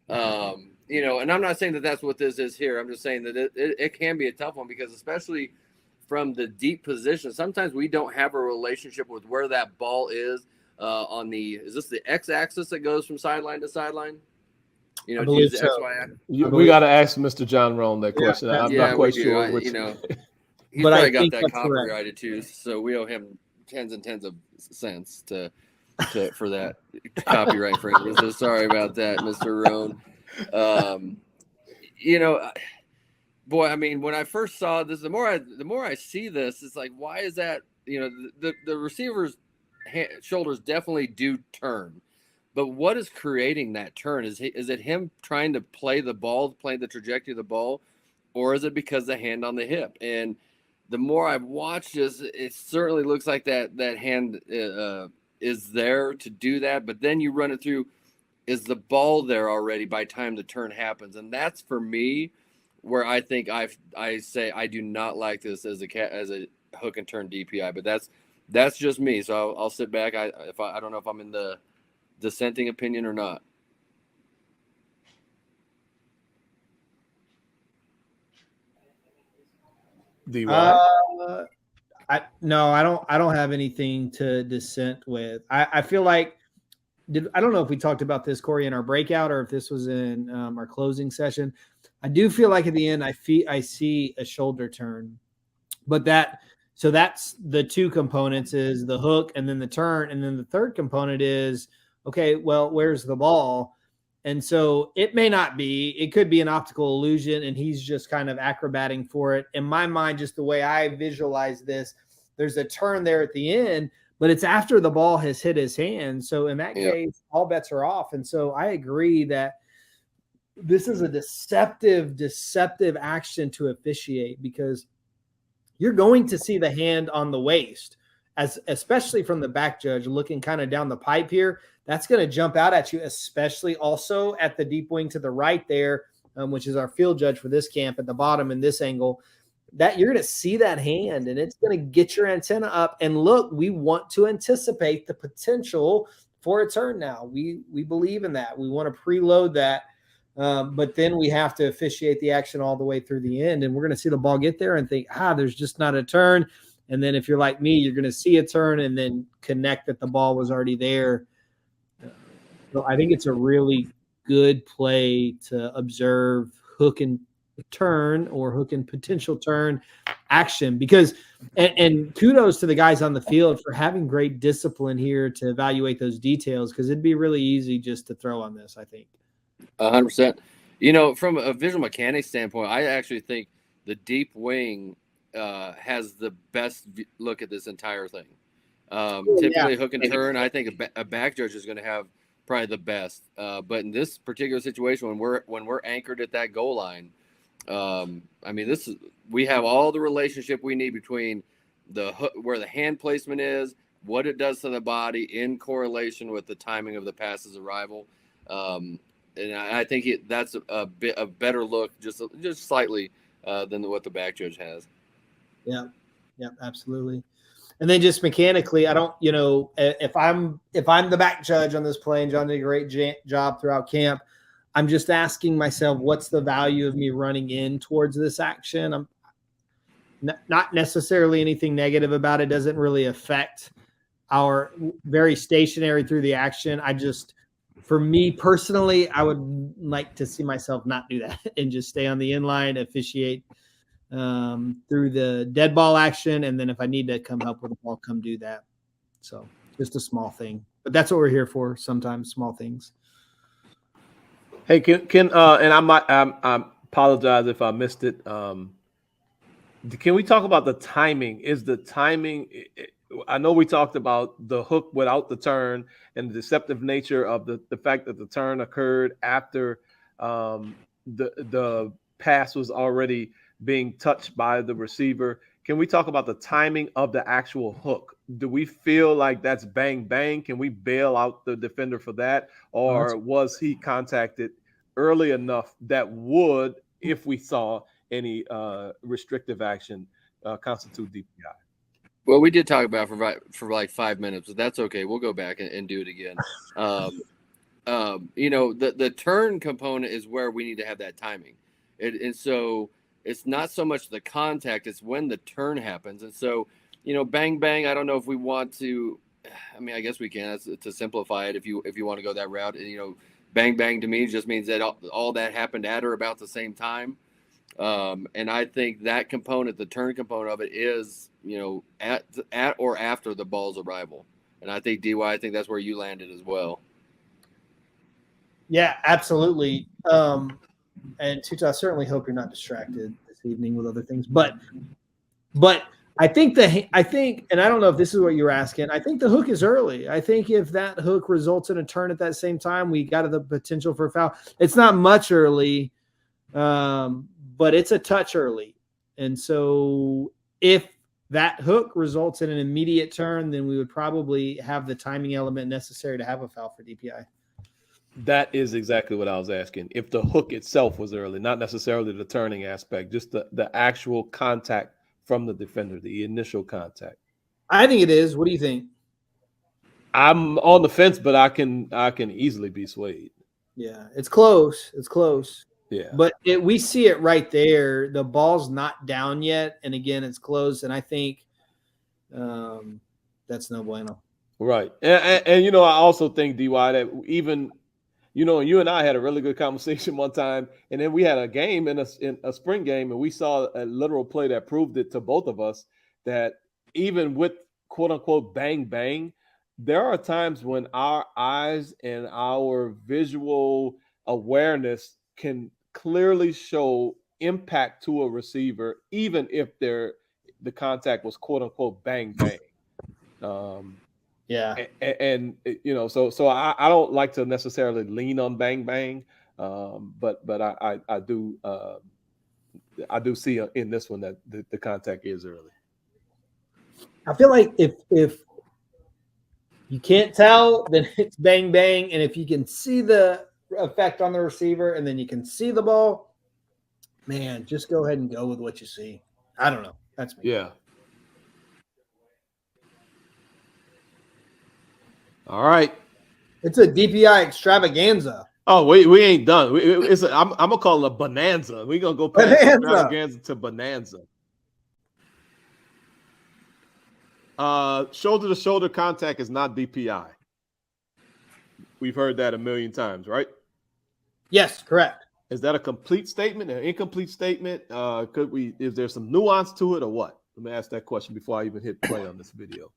And I'm not saying that that's what this is here. I'm just saying that it can be a tough one because especially from the deep position, sometimes we don't have a relationship with where that ball is is this the X-axis that goes from sideline to sideline? To use the XY. We got to ask Mr. John Roan that question. I'm not quite sure. He's probably got that copyrighted too, so we owe him tens and tens of cents for that copyright infringement. So sorry about that, Mr. Roan. Boy, I mean, when I first saw this, the more I see this, it's like, why is that? The receiver's shoulders definitely do turn, but what is creating that turn? Is it him trying to play the ball, play the trajectory of the ball, or is it because the hand on the hip? And the more I've watched this, it certainly looks like that hand is there to do that. But then you run it through is the ball there already by the time the turn happens? And that's for me where I think I say I do not like this as a hook and turn DPI, but that's just me. So I'll sit back. I don't know if I'm in the dissenting opinion or not. I don't have anything to dissent with. I feel like I don't know if we talked about this, Corey, in our breakout or if this was in our closing session. I do feel like at the end I see a shoulder turn, but that's the two components is the hook and then the turn, and then the third component is okay. Well, where's the ball? And so it may not be. It could be an optical illusion, and he's just kind of acrobating for it. In my mind, just the way I visualize this, there's a turn there at the end, but it's after the ball has hit his hand. So in that case, all bets are off. And so I agree that this is a deceptive action to officiate, because you're going to see the hand on the waist, especially from the back judge looking kind of down the pipe here. That's going to jump out at you, especially also at the deep wing to the right there, which is our field judge for this camp at the bottom in this angle. That you're going to see that hand, and it's going to get your antenna up. And look, we want to anticipate the potential for a turn now. We believe in that. We want to preload that. But then we have to officiate the action all the way through the end. And we're going to see the ball get there and think, there's just not a turn. And then if you're like me, you're going to see a turn and then connect that the ball was already there. So I think it's a really good play to observe hook and turn or hook and potential turn action, because and kudos to the guys on the field for having great discipline here to evaluate those details, because it'd be really easy just to throw on this, I think. 100%. From a visual mechanics standpoint, I actually think the deep wing has the best look at this entire thing. Typically, hook and turn, I think a back judge is going to have probably the best. But in this particular situation, when we're anchored at that goal line, we have all the relationship we need between where the hand placement is, what it does to the body in correlation with the timing of the pass's arrival. And I think that's a better look, just slightly, than what the back judge has. Yeah, absolutely. And then just mechanically, I don't, if I'm the back judge on this play, and John did a great job throughout camp, I'm just asking myself, what's the value of me running in towards this action? I'm not necessarily anything negative about it. Doesn't really affect our very stationary through the action. For me personally, I would like to see myself not do that and just stay on the inline, officiate through the dead ball action. And then if I need to come help with the ball, come do that. So just a small thing, but that's what we're here for. Sometimes small things. Hey, can and I apologize if I missed it. Can we talk about the timing? Is the timing? I know we talked about the hook without the turn and the deceptive nature of the fact that the turn occurred after the pass was already being touched by the receiver. Can we talk about the timing of the actual hook? Do we feel like that's bang, bang? Can we bail out the defender for that? Or was he contacted early enough that would, if we saw any restrictive action, constitute DPI? Well, we did talk about for like 5 minutes, but that's okay. We'll go back and do it again. The turn component is where we need to have that timing. And so it's not so much the contact, it's when the turn happens. And so, bang, bang, I don't know if we want to, I guess we can to simplify it if you want to go that route. And, bang, bang to me just means that all that happened at or about the same time. And I think that component, the turn component of it is, at or after the ball's arrival. And I think DY, I think that's where you landed as well. Yeah, absolutely. And Tuta, I certainly hope you're not distracted this evening with other things, but I think, and I don't know if this is what you're asking. I think the hook is early. I think if that hook results in a turn at that same time, we got the potential for a foul. It's not much early, but it's a touch early. And so if that hook results in an immediate turn, then we would probably have the timing element necessary to have a foul for DPI. That is exactly what I was asking. If the hook itself was early, not necessarily the turning aspect, just the actual contact from the defender, the initial contact. I think it is. What do you think? I'm on the fence, but I can easily be swayed. Yeah, it's close. It's close. Yeah. But we see it right there. The ball's not down yet. And again, it's close. And I think that's no bueno. Right. And I also think, DY, that even, you and I had a really good conversation one time. And then we had a game in a spring game, and we saw a literal play that proved it to both of us that even with quote unquote bang, bang, there are times when our eyes and our visual awareness can clearly show impact to a receiver, even if the contact was quote unquote bang, bang. Yeah. And so I don't like to necessarily lean on bang, bang. But I do see in this one that the contact is early. I feel like if you can't tell, then it's bang, bang. And if you can see the effect on the receiver and then you can see the ball, man, just go ahead and go with what you see. I don't know. That's me. Yeah. All right. It's a DPI extravaganza. Oh, we ain't done. I'm gonna call it a bonanza. We're gonna go past extravaganza to bonanza. Shoulder to shoulder contact is not DPI. We've heard that a million times, right? Yes, correct. Is that a complete statement, an incomplete statement? Is there some nuance to it or what? Let me ask that question before I even hit play on this video.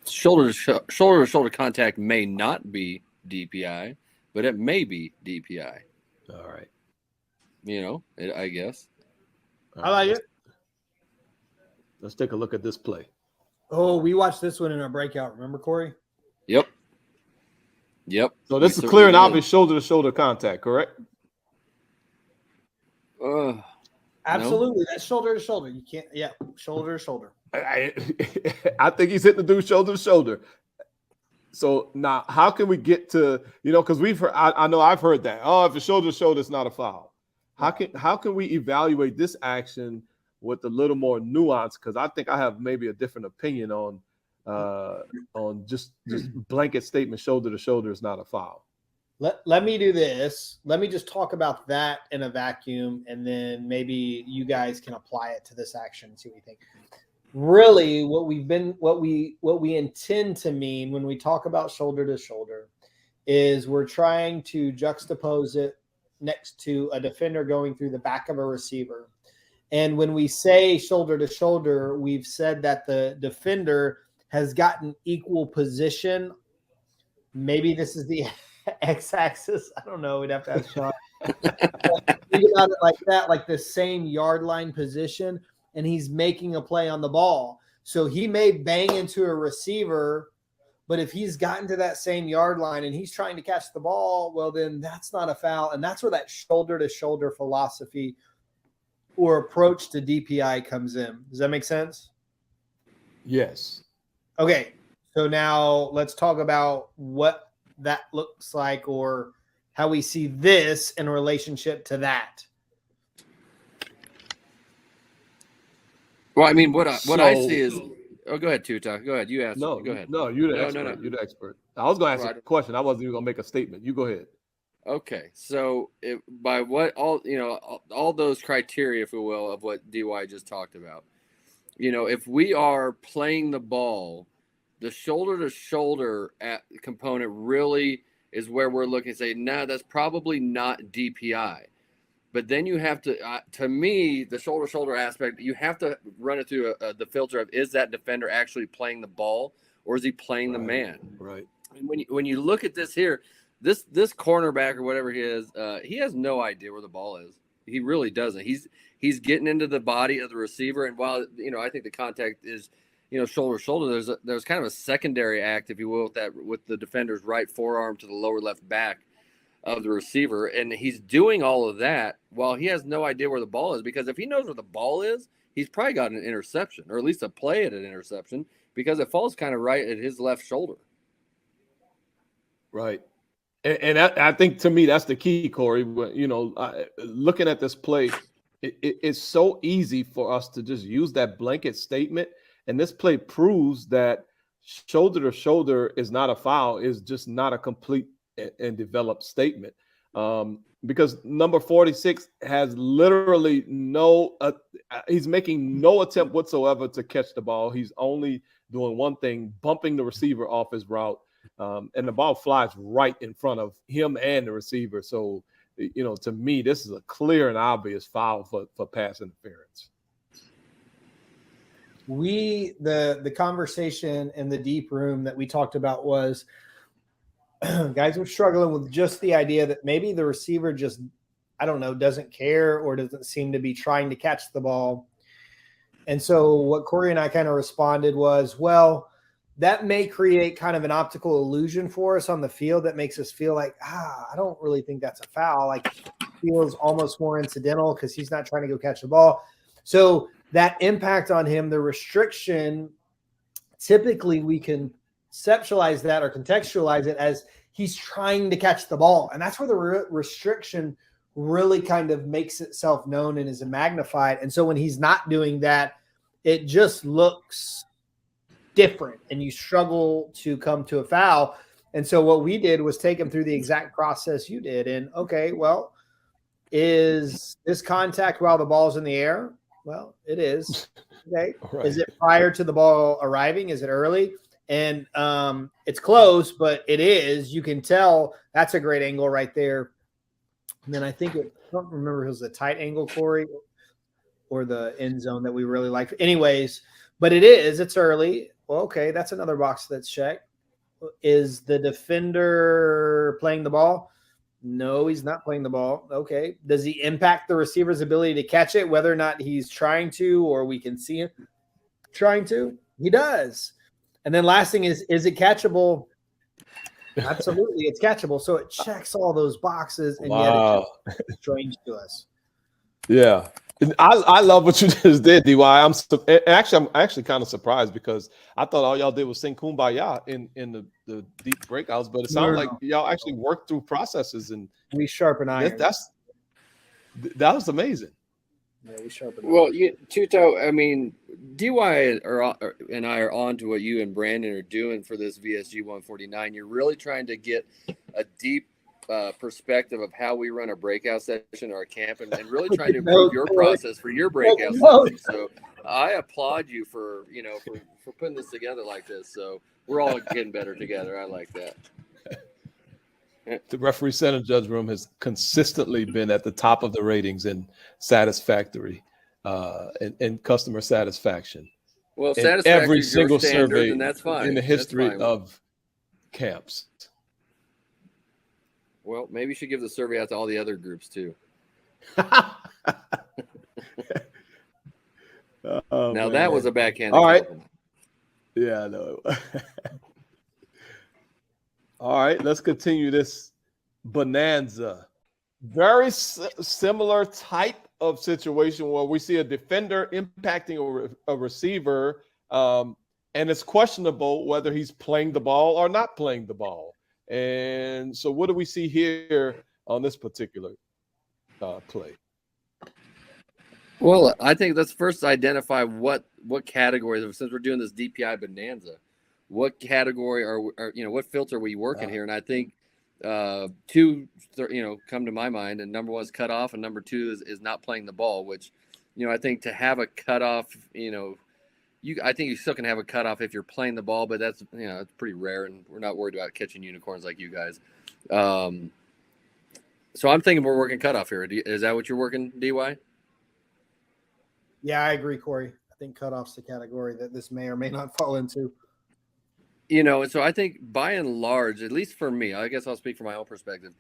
Shoulder to shoulder contact may not be DPI, but it may be DPI. All right. I guess. I like it. Let's take a look at this play. Oh, we watched this one in our breakout. Remember, Corey? Yep. So this is clear and obvious shoulder to shoulder contact, correct? Absolutely. No. That's shoulder to shoulder. You can't. Yeah, shoulder to shoulder. I think he's hitting the dude shoulder to shoulder. So now, how can we get to because we've heard. I know I've heard that. Oh, if it's shoulder to shoulder, it's not a foul. How can we evaluate this action with a little more nuance? Because I think I have maybe a different opinion on just blanket statement. Shoulder to shoulder is not a foul. Let me do this. Let me just talk about that in a vacuum, and then maybe you guys can apply it to this action and see what you think. Really, what we intend to mean when we talk about shoulder to shoulder is we're trying to juxtapose it next to a defender going through the back of a receiver. And when we say shoulder to shoulder, we've said that the defender has gotten equal position. Maybe this is the x-axis. I don't know. We'd have to ask Sean. Think about it like that, like the same yard line position, and he's making a play on the ball. So he may bang into a receiver, but if he's gotten to that same yard line and he's trying to catch the ball, well, then that's not a foul. And that's where that shoulder-to-shoulder philosophy or approach to DPI comes in. Does that make sense? Yes. Okay. So now let's talk about what that looks like or how we see this in relationship to that. Well, I mean, what I see is go ahead, Tuta. Go ahead. You ask. No, go ahead. No, you're the expert. No. You're the expert. I was going to ask a question. I wasn't even going to make a statement. You go ahead. Okay, so by what all those criteria, if we will, of what DY just talked about, if we are playing the ball, the shoulder to shoulder component really is where we're looking to say, no, that's probably not DPI. But then you have to me, the shoulder to shoulder aspect, you have to run it through the filter of, is that defender actually playing the ball or is he playing the man? Right. And when you look at this here, this cornerback or whatever he is, he has no idea where the ball is. He really doesn't. He's getting into the body of the receiver, and while I think the contact is shoulder to shoulder, there's kind of a secondary act, if you will, with the defender's right forearm to the lower left back of the receiver, and he's doing all of that while he has no idea where the ball is, because if he knows where the ball is, he's probably got an interception, or at least a play at an interception, because it falls kind of right at his left shoulder. Right. And I think to me that's the key, Corey. Looking at this play, it's so easy for us to just use that blanket statement, and this play proves that shoulder to shoulder is not a foul, is just not a complete and developed statement. Because number 46 has literally he's making no attempt whatsoever to catch the ball. He's only doing one thing, bumping the receiver off his route. And the ball flies right in front of him and the receiver. So, to me, this is a clear and obvious foul for pass interference. The conversation in the deep room that we talked about was guys were struggling with just the idea that maybe the receiver just, I don't know, doesn't care or doesn't seem to be trying to catch the ball. And so what Corey and I kind of responded was, well, that may create kind of an optical illusion for us on the field that makes us feel like, I don't really think that's a foul. Like, it feels almost more incidental because he's not trying to go catch the ball. So that impact on him, the restriction, typically we can conceptualize that or contextualize it as he's trying to catch the ball. And that's where the restriction really kind of makes itself known and is magnified. And so when he's not doing that, it just looks different and you struggle to come to a foul. And so what we did was take him through the exact process you did. And okay, well, is this contact while the ball's in the air? Well, it is. Okay. Right. Is it prior to the ball arriving? Is it early? And it's close, but it is. You can tell that's a great angle right there. And then I don't remember if it was the tight angle, Corey, or the end zone that we really liked. Anyways, but it's early. Well, okay, that's another box that's checked. Is the defender playing the ball? No, he's not playing the ball. Okay. Does he impact the receiver's ability to catch it, whether or not he's trying to or we can see him trying to? He does. And then last thing is it catchable? Absolutely, it's catchable. So it checks all those boxes, and yet it's strange to us. Yeah. I love what you just did, DY. I'm actually kind of surprised because I thought all y'all did was sing Kumbaya in the deep breakouts, but it sounds like y'all actually worked through processes and we sharpen iron. That was amazing. Yeah, we sharpen. Well, Tuto, I mean, DY and I are on to what you and Brandon are doing for this VSG 149. You're really trying to get a deep perspective of how we run a breakout session in our camp and really trying to improve your process for your breakout session. So I applaud you for putting this together like this. So we're all getting better together. I like that. The referee center judge room has consistently been at the top of the ratings in satisfactory and customer satisfaction. Well, in every single survey and that's fine. In the history of camps. Well, maybe you should give the survey out to all the other groups too. Now that was a backhand. All right. Yeah, I know. All right, let's continue this bonanza. Very similar type of situation where we see a defender impacting a receiver, and it's questionable whether he's playing the ball or not playing the ball. And so what do we see here on this particular play? Well, I think let's first identify what categories, since we're doing this DPI bonanza, what category or what filter are we working here? And I think two come to my mind, and number one is cutoff, and number two is not playing the ball, which I think to have a cutoff, I think you still can have a cutoff if you're playing the ball, but that's it's pretty rare, and we're not worried about catching unicorns like you guys. So I'm thinking we're working cutoff here. Is that what you're working, DY? Yeah, I agree, Corey. I think cutoff's the category that this may or may not fall into. And so I think by and large, at least for me, I guess I'll speak from my own perspective.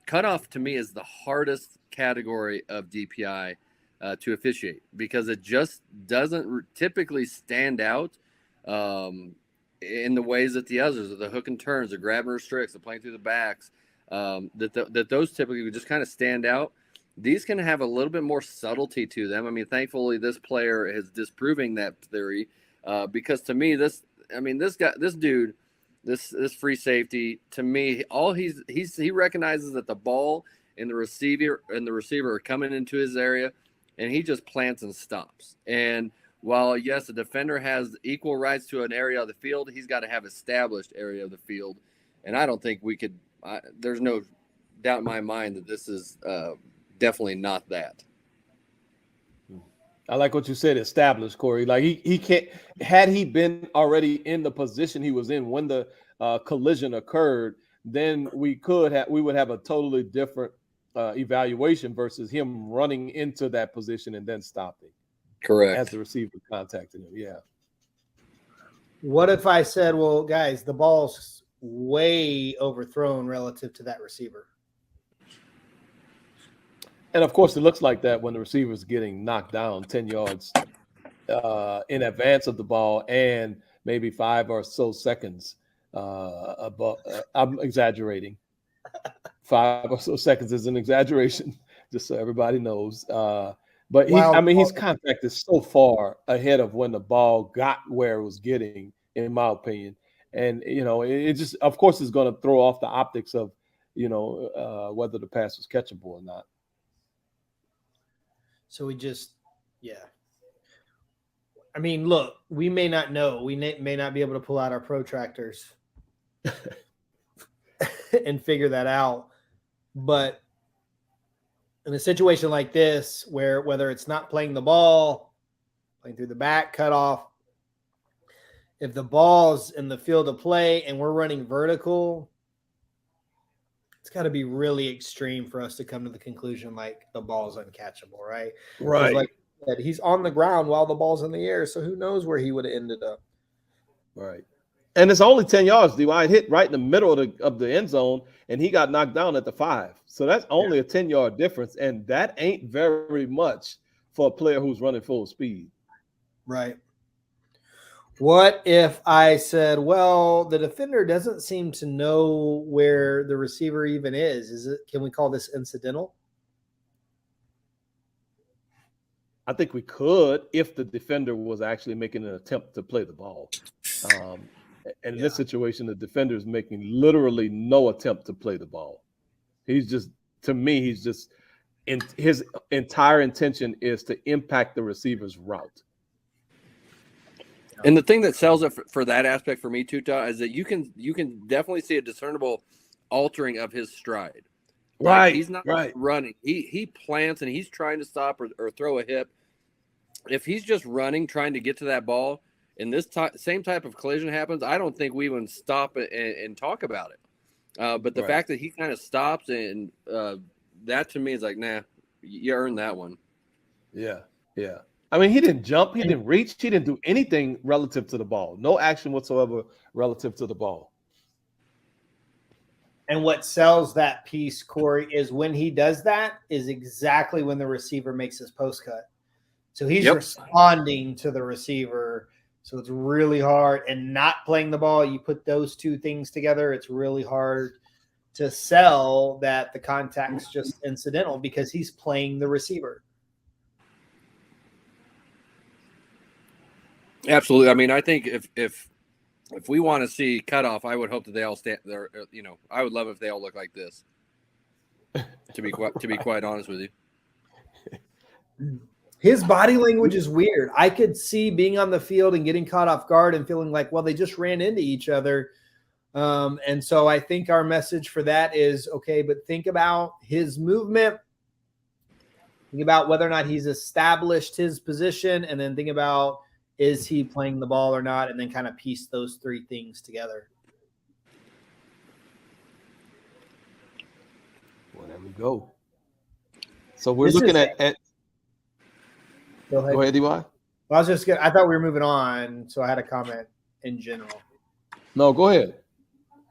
Cutoff to me is the hardest category of DPI to officiate because it just doesn't typically stand out in the ways that the others, the hook and turns, the grab and restricts, the playing through the backs, that those typically would just kind of stand out. These can have a little bit more subtlety to them. I mean, thankfully, this player is disproving that theory because to me, this dude this free safety, to me, he recognizes that the ball and the receiver are coming into his area, and he just plants and stops. And while yes, the defender has equal rights to an area of the field, he's got to have established area of the field. And I don't think we could. There's no doubt in my mind that this is definitely not that. I like what you said, established, Corey. Like he can't. Had he been already in the position he was in when the collision occurred, then we would have a totally different evaluation versus him running into that position and then stopping. Correct. As the receiver contacted him. Yeah. What if I said, well, guys, the ball's way overthrown relative to that receiver? And of course, it looks like that when the receiver's getting knocked down 10 yards in advance of the ball and maybe 5 or so seconds above. I'm exaggerating. 5 or so seconds is an exaggeration, just so everybody knows. But he's contacted so far ahead of when the ball got where it was getting, in my opinion. And, it just, of course, is going to throw off the optics of, whether the pass was catchable or not. So I mean, look, we may not know. We may not be able to pull out our protractors and figure that out. But in a situation like this, where whether it's not playing the ball, playing through the back, cut off, if the ball's in the field of play and we're running vertical, it's got to be really extreme for us to come to the conclusion like the ball's uncatchable, right? Right. Like that, he's on the ground while the ball's in the air, so who knows where he would have ended up. Right. And it's only 10 yards. D.Y. hit right in the middle of the end zone, and he got knocked down at the 5. So that's only a 10-yard difference, and that ain't very much for a player who's running full speed. Right. What if I said, well, the defender doesn't seem to know where the receiver even is? Can we call this incidental? I think we could if the defender was actually making an attempt to play the ball. And in this situation, the defender is making literally no attempt to play the ball. His entire intention is to impact the receiver's route. And the thing that sells it for that aspect for me, Tuta, is that you can definitely see a discernible altering of his stride. Right. Like he's not running. He plants and he's trying to stop or throw a hip. If he's just running, trying to get to that ball, and this same type of collision happens, I don't think we even stop and talk about it. But the fact that he kind of stops and that to me is like, nah, you earned that one. Yeah, yeah. I mean, he didn't jump, he didn't reach, he didn't do anything relative to the ball. No action whatsoever relative to the ball. And what sells that piece, Corey, is when he does that is exactly when the receiver makes his post cut. So he's responding to the receiver. So it's really hard. And not playing the ball, you put those two things together, it's really hard to sell that the contact's just incidental because he's playing the receiver. Absolutely. I mean, I think if we want to see cutoff, I would hope that they all stand there. I would love if they all look like this. To be quite honest with you, his body language is weird. I could see being on the field and getting caught off guard and feeling like, well, they just ran into each other. And so I think our message for that is okay, but think about his movement. Think about whether or not he's established his position, and then think about, is he playing the ball or not? And then kind of piece those three things together. Well, there we go. So we're looking at Go ahead, D.Y. I thought we were moving on, so I had a comment in general. No, go ahead.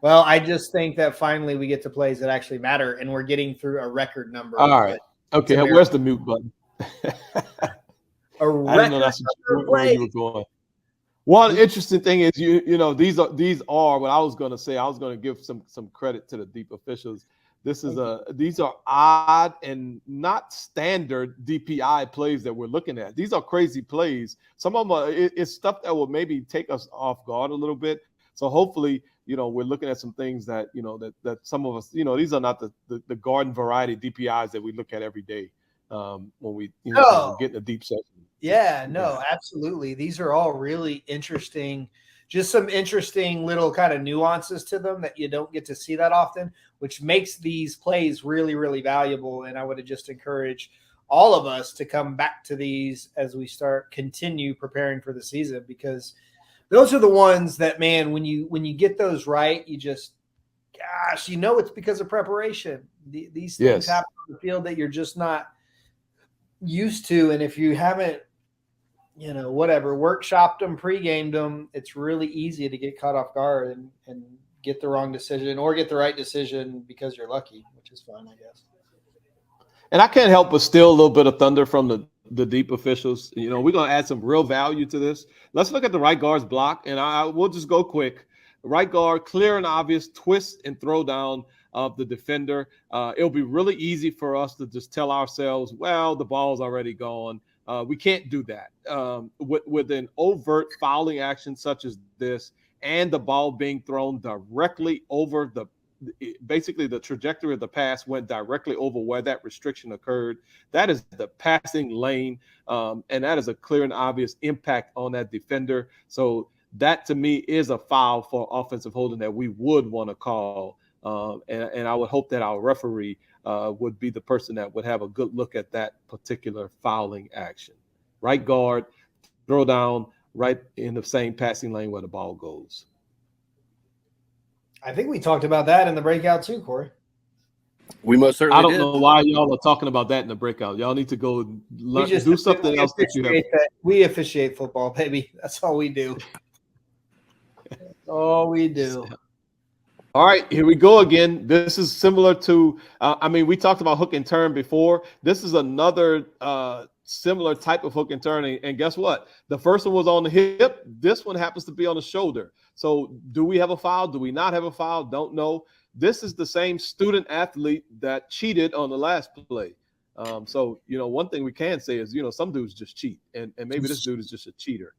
Well, I just think that finally we get to plays that actually matter, and we're getting through a record number. All right. Okay, where's the mute button? I didn't know that's where you were going. One interesting thing is these are what I was going to say. I was going to give some credit to the deep officials. These are odd and not standard DPI plays that we're looking at. These are crazy plays. Some of them it's stuff that will maybe take us off guard a little bit. So hopefully we're looking at some things that, that some of us, these are not the garden variety DPIs that we look at every day when we, No. get in a deep session. Yeah, no, absolutely. These are all really interesting, just some interesting little kind of nuances to them that you don't get to see that often, which makes these plays really, really valuable. And I would just encourage all of us to come back to these as we continue preparing for the season, because those are the ones that, man, when you get those right, you just, gosh, it's because of preparation. These things happen on the field that you're just not used to. And if you haven't, workshopped them, pre-gamed them, it's really easy to get caught off guard and get the wrong decision or get the right decision because you're lucky, which is fun, I guess. And I can't help but steal a little bit of thunder from the deep officials. We're going to add some real value to this. Let's look at the right guard's block, and we'll just go quick. Right guard, clear and obvious twist and throw down of the defender. It'll be really easy for us to just tell ourselves, well, the ball's already gone. We can't do that. With an overt fouling action such as this and the ball being thrown directly over basically the trajectory of the pass went directly over where that restriction occurred. That is the passing lane, and that is a clear and obvious impact on that defender. So that, to me, is a foul for offensive holding that we would want to call, and I would hope that our referee would be the person that would have a good look at that particular fouling action. Right guard, throw down right in the same passing lane where the ball goes. I think we talked about that in the breakout too, Corey. We most certainly I don't did. know why y'all are talking about that in the breakout. Y'all need to go do something else that you have. We officiate football, baby. That's all we do. All we do. All right, here we go again. This is similar to, we talked about hook and turn before. This is another similar type of hook and turn. And guess what? The first one was on the hip. This one happens to be on the shoulder. So do we have a foul? Do we not have a foul? Don't know. This is the same student athlete that cheated on the last play. So, one thing we can say is, some dudes just cheat. And maybe this dude is just a cheater.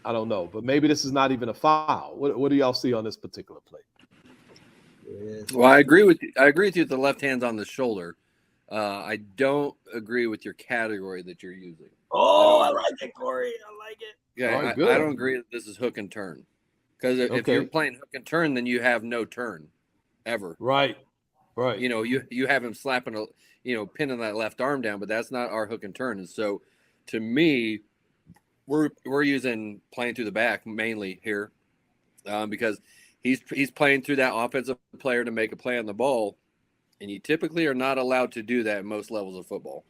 I don't know, but maybe this is not even a foul. What do y'all see on this particular play? Well, I agree with you. That the left hand's on the shoulder. I don't agree with your category that you're using. Oh, I like it, Corey. I like it. Yeah, Right, I don't agree that this is hook and turn. Because if you're playing hook and turn, then you have no turn ever. Right. You have him slapping pinning that left arm down, but that's not our hook and turn. And so, to me, we're using playing through the back mainly here, because he's playing through that offensive player to make a play on the ball, and you typically are not allowed to do that at most levels of football.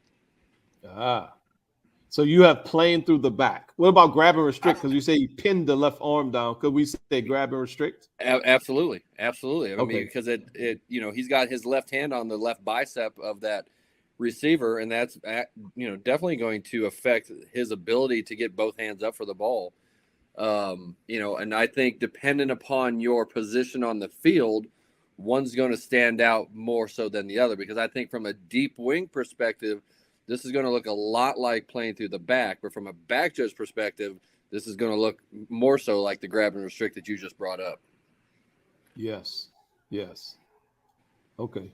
So you have playing through the back. What about grab and restrict? Because you say you pinned the left arm down. Could we say grab and restrict? Absolutely. I mean, because he's got his left hand on the left bicep of that receiver, and that's definitely going to affect his ability to get both hands up for the ball. And I think dependent upon your position on the field, one's going to stand out more so than the other, because I think from a deep wing perspective, this is going to look a lot like playing through the back, but from a back judge perspective, this is going to look more so like the grab and restrict that you just brought up. Yes. Okay.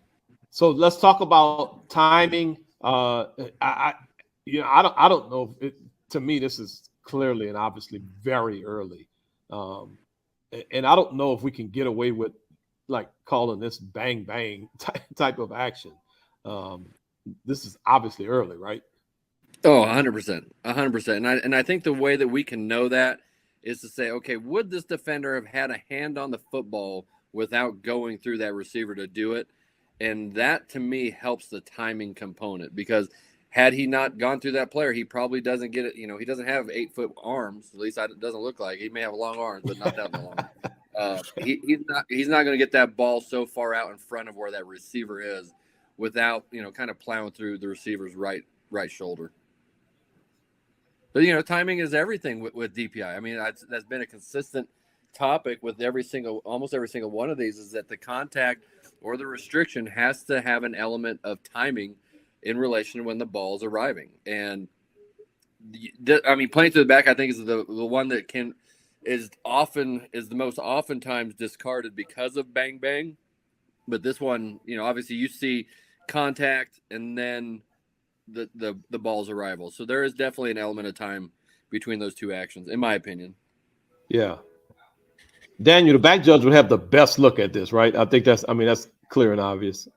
So let's talk about timing. I don't know. To me, this is clearly and obviously very early, and I don't know if we can get away with like calling this bang bang type of action. This is obviously early, right? Oh, 100%, 100%. And I think the way that we can know that is to say, okay, would this defender have had a hand on the football without going through that receiver to do it? And that, to me, helps the timing component, because had he not gone through that player, he probably doesn't get it. He doesn't have 8-foot arms. At least it doesn't look like. He may have long arms, but not that long. He's not going to get that ball so far out in front of where that receiver is without, kind of plowing through the receiver's right shoulder. But, timing is everything with DPI. I mean, that's been a consistent topic with almost every single one of these, is that the contact or the restriction has to have an element of timing in relation to when the ball is arriving. And playing to the back, I think, is the one that can is the most oftentimes discarded because of bang bang. But this one, obviously you see contact and then the ball's arrival. So there is definitely an element of time between those two actions, in my opinion. Yeah. Daniel, the back judge would have the best look at this, right? I think that's clear and obvious.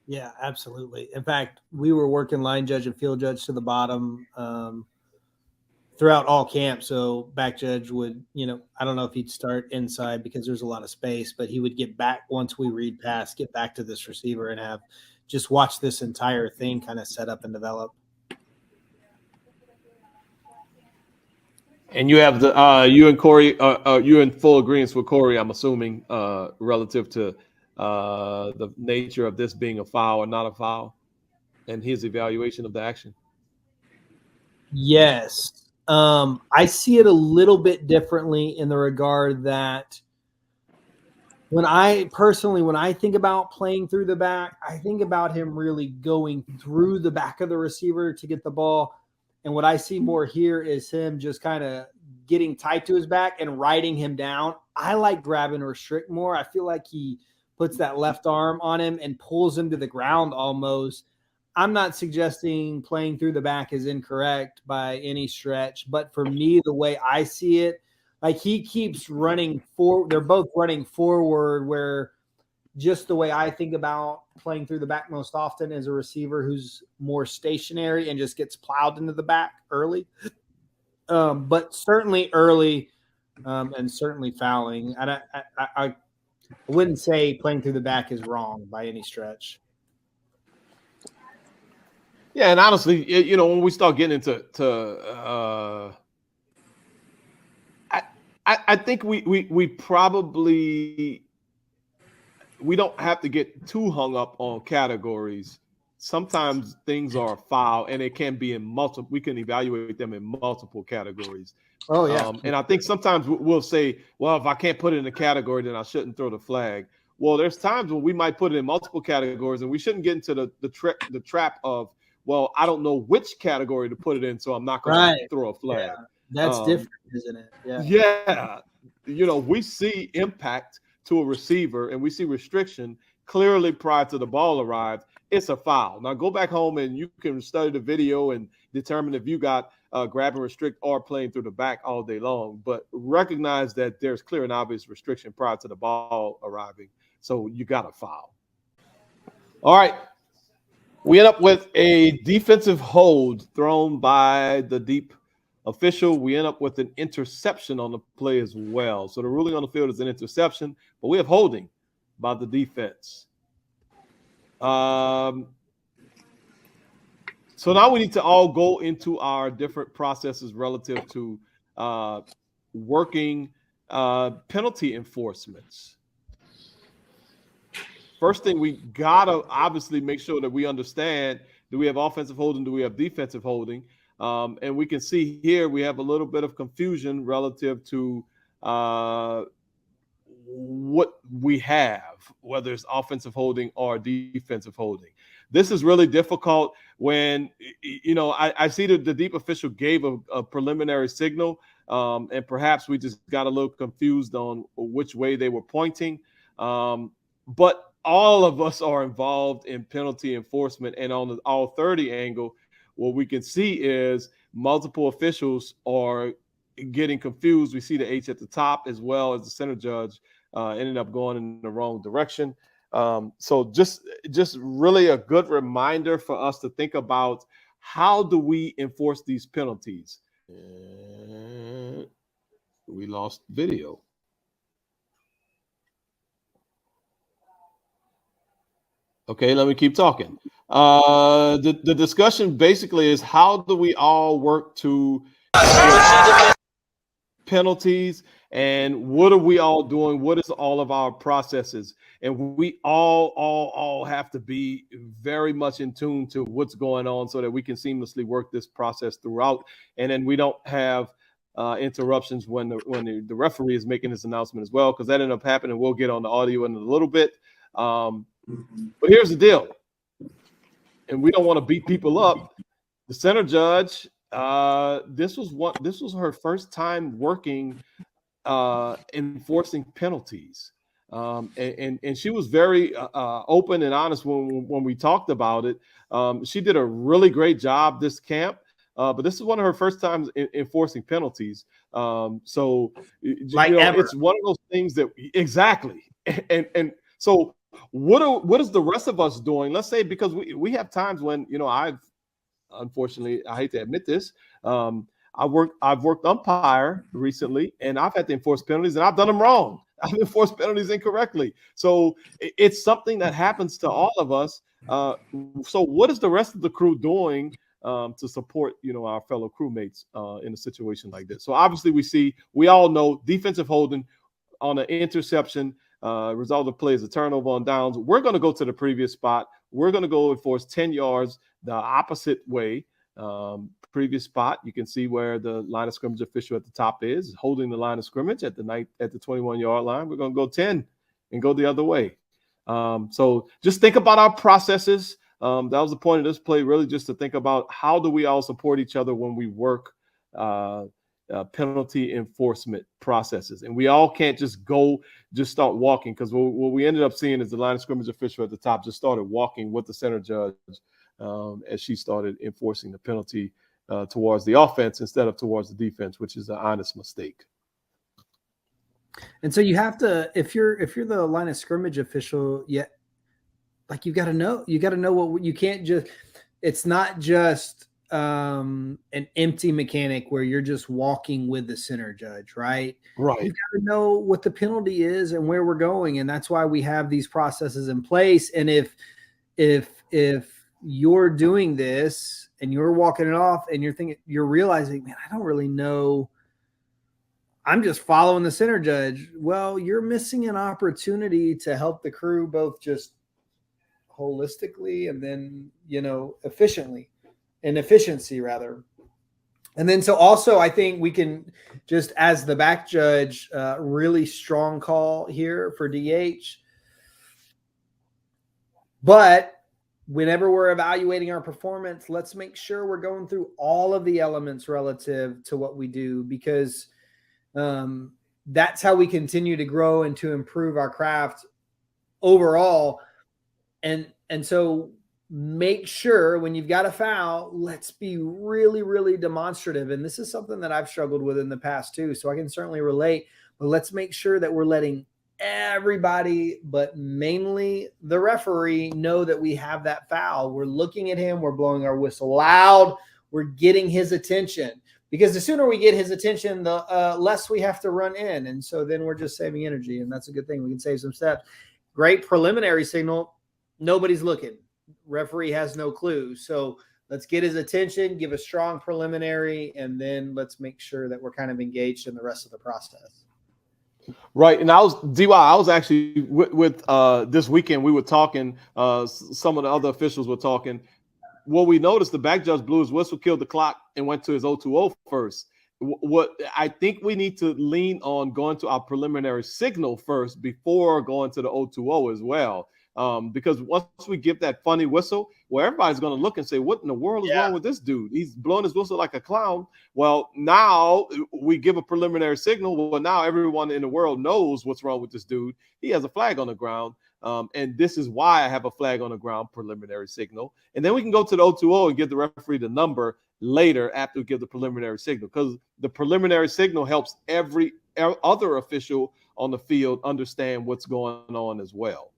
Yeah, absolutely. In fact, we were working line judge and field judge to the bottom throughout all camp. So back judge would, I don't know if he'd start inside because there's a lot of space, but he would get back once we read pass, get back to this receiver and have just watch this entire thing kind of set up and develop. And you have you and Corey, you in full agreement with Corey, I'm assuming, relative to the nature of this being a foul or not a foul and his evaluation of the action. Yes. I see it a little bit differently in the regard that when I think about playing through the back, I think about him really going through the back of the receiver to get the ball. And what I see more here is him just kind of getting tight to his back and riding him down. I like grab and restrict more. I feel like he puts that left arm on him and pulls him to the ground almost. I'm not suggesting playing through the back is incorrect by any stretch, but for me, the way I see it, like he keeps running forward. They're both running forward where just the way I think about playing through the back most often is a receiver who's more stationary and just gets plowed into the back early. But certainly early and certainly fouling. I wouldn't say playing through the back is wrong by any stretch. Yeah, and honestly, when we start getting into I think we probably we don't have to get too hung up on categories. Sometimes things are foul, and it can be in multiple. We can evaluate them in multiple categories. Oh yeah, and I think sometimes we'll say, "Well, if I can't put it in a category, then I shouldn't throw the flag." Well, there's times when we might put it in multiple categories, and we shouldn't get into the trap of, "Well, I don't know which category to put it in, so I'm not going to throw a flag." Yeah. That's different, isn't it? Yeah. We see impact to a receiver and we see restriction clearly prior to the ball arrived. It's a foul. Now go back home and you can study the video and determine if you got grab and restrict or playing through the back all day long. But recognize that there's clear and obvious restriction prior to the ball arriving. So you got a foul. All right. We end up with a defensive hold thrown by the deep official. We end up with an interception on the play as well. So the ruling on the field is an interception, but we have holding by the defense. So now we need to all go into our different processes relative to working penalty enforcements. First thing, we gotta obviously make sure that we understand, do we have offensive holding, do we have defensive holding? And we can see here we have a little bit of confusion relative to what we have, whether it's offensive holding or defensive holding. This is really difficult when, I see that the deep official gave a preliminary signal, and perhaps we just got a little confused on which way they were pointing. But all of us are involved in penalty enforcement, and on the all 30 angle, what we can see is multiple officials are getting confused. We see the H at the top as well as the center judge ended up going in the wrong direction. So just really a good reminder for us to think about, how do we enforce these penalties? We lost video. Okay, let me keep talking. The discussion basically is, how do we all work to penalties, and what are we all doing? What is all of our processes? And we all have to be very much in tune to what's going on so that we can seamlessly work this process throughout, and then we don't have interruptions when the referee is making this announcement as well, because that ended up happening. We'll get on the audio in a little bit. But here's the deal, and we don't want to beat people up. The center judge This was her first time working enforcing penalties. And she was very open and honest when we talked about it. She did a really great job this camp, but this is one of her first times enforcing penalties. So Like ever. it's one of those things that exactly. And so what is the rest of us doing? Let's say, because we have times when unfortunately, I hate to admit this. I've worked umpire recently, and I've had to enforce penalties, and I've done them wrong. I've enforced penalties incorrectly. So it's something that happens to all of us. So what is the rest of the crew doing to support, our fellow crewmates in a situation like this? So obviously we all know defensive holding on an interception, result of play is a turnover on downs. We're going to go to the previous spot. We're going to go enforce 10 yards the opposite way. Previous spot, you can see where the line of scrimmage official at the top is holding the line of scrimmage at the 21-yard line. We're going to go 10 and go the other way. So just think about our processes. That was the point of this play, really, just to think about how do we all support each other when we work penalty enforcement processes. And we all can't just start walking, because what we ended up seeing is the line of scrimmage official at the top just started walking with the center judge as she started enforcing the penalty towards the offense instead of towards the defense, which is an honest mistake. And so you have to, if you're the line of scrimmage official, you got to know what you can't just. It's not just an empty mechanic where you're just walking with the center judge, right? Right. You got to know what the penalty is and where we're going, and that's why we have these processes in place. And if you're doing this and you're walking it off and you're realizing, man, I don't really know, I'm just following the center judge. Well, you're missing an opportunity to help the crew both just holistically and then, efficiency rather. And then, so also I think we can just, as the back judge, really strong call here for DH. But whenever we're evaluating our performance, let's make sure we're going through all of the elements relative to what we do, because that's how we continue to grow and to improve our craft overall. And so make sure when you've got a foul, let's be really, really demonstrative. And this is something that I've struggled with in the past too, so I can certainly relate. But let's make sure that we're letting everybody, but mainly the referee, know that we have that foul. We're looking at him. We're blowing our whistle loud. We're getting his attention, because the sooner we get his attention, the less we have to run in. And so then we're just saving energy, and that's a good thing. We can save some steps. Great preliminary signal. Nobody's looking. Referee has no clue. So let's get his attention, give a strong preliminary, and then let's make sure that we're kind of engaged in the rest of the process. Right. And I was actually with this weekend, we were talking, some of the other officials were talking. Well, we noticed the back judge blew his whistle, killed the clock, and went to his 0-2-0 first. What I think we need to lean on going to our preliminary signal first before going to the 0-2-0 as well. Because once we give that funny whistle, well, everybody's going to look and say, what in the world is wrong with this dude? He's blowing his whistle like a clown. Well, now we give a preliminary signal. Well, now everyone in the world knows what's wrong with this dude. He has a flag on the ground. And this is why I have a flag on the ground preliminary signal. And then we can go to the 0-2-0 and give the referee the number later after we give the preliminary signal, because the preliminary signal helps every other official on the field understand what's going on as well.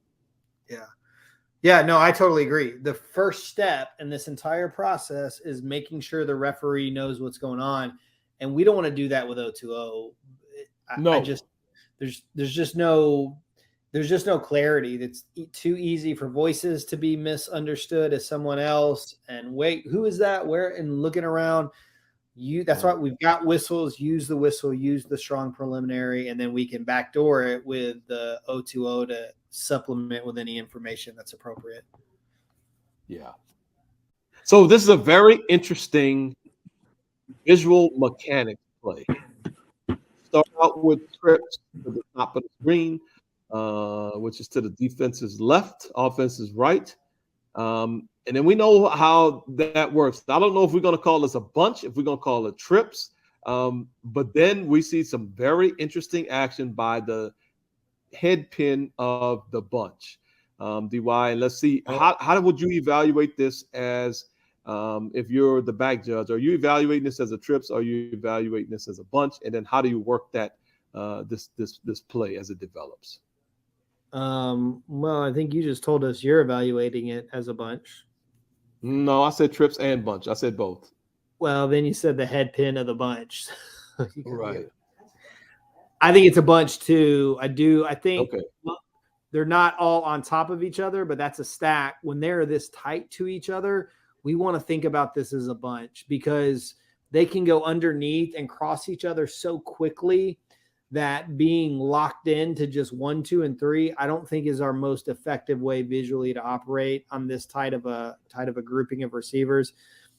Yeah, no, I totally agree. The first step in this entire process is making sure the referee knows what's going on. And we don't want to do that with 0-2-0. No. There's just no clarity. That's too easy for voices to be misunderstood as someone else. And wait, who is that? Where? And looking around. That's why we've got whistles. Use the whistle, use the strong preliminary, and then we can backdoor it with the 0-2-0 to supplement with any information that's appropriate. Yeah. So this is a very interesting visual mechanics play. Start out with trips to the top of the screen, which is to the defense's left, offense's right. And then we know how that works. I don't know if we're going to call this a bunch, if we're going to call it trips. But then we see some very interesting action by the head pin of the bunch. DY, and let's see, how would you evaluate this as if you're the back judge? Are you evaluating this as a trips? Or are you evaluating this as a bunch? And then how do you work that this play as it develops? Well, I think you just told us you're evaluating it as a bunch. No, I said trips and bunch. I said both. Well, then you said the head pin of the bunch. Right. I think it's a bunch too. I think okay. They're not all on top of each other, but that's a stack. When they're this tight to each other, we want to think about this as a bunch because they can go underneath and cross each other so quickly that being locked into just 1, 2, and 3, I don't think is our most effective way visually to operate on this tight of a grouping of receivers.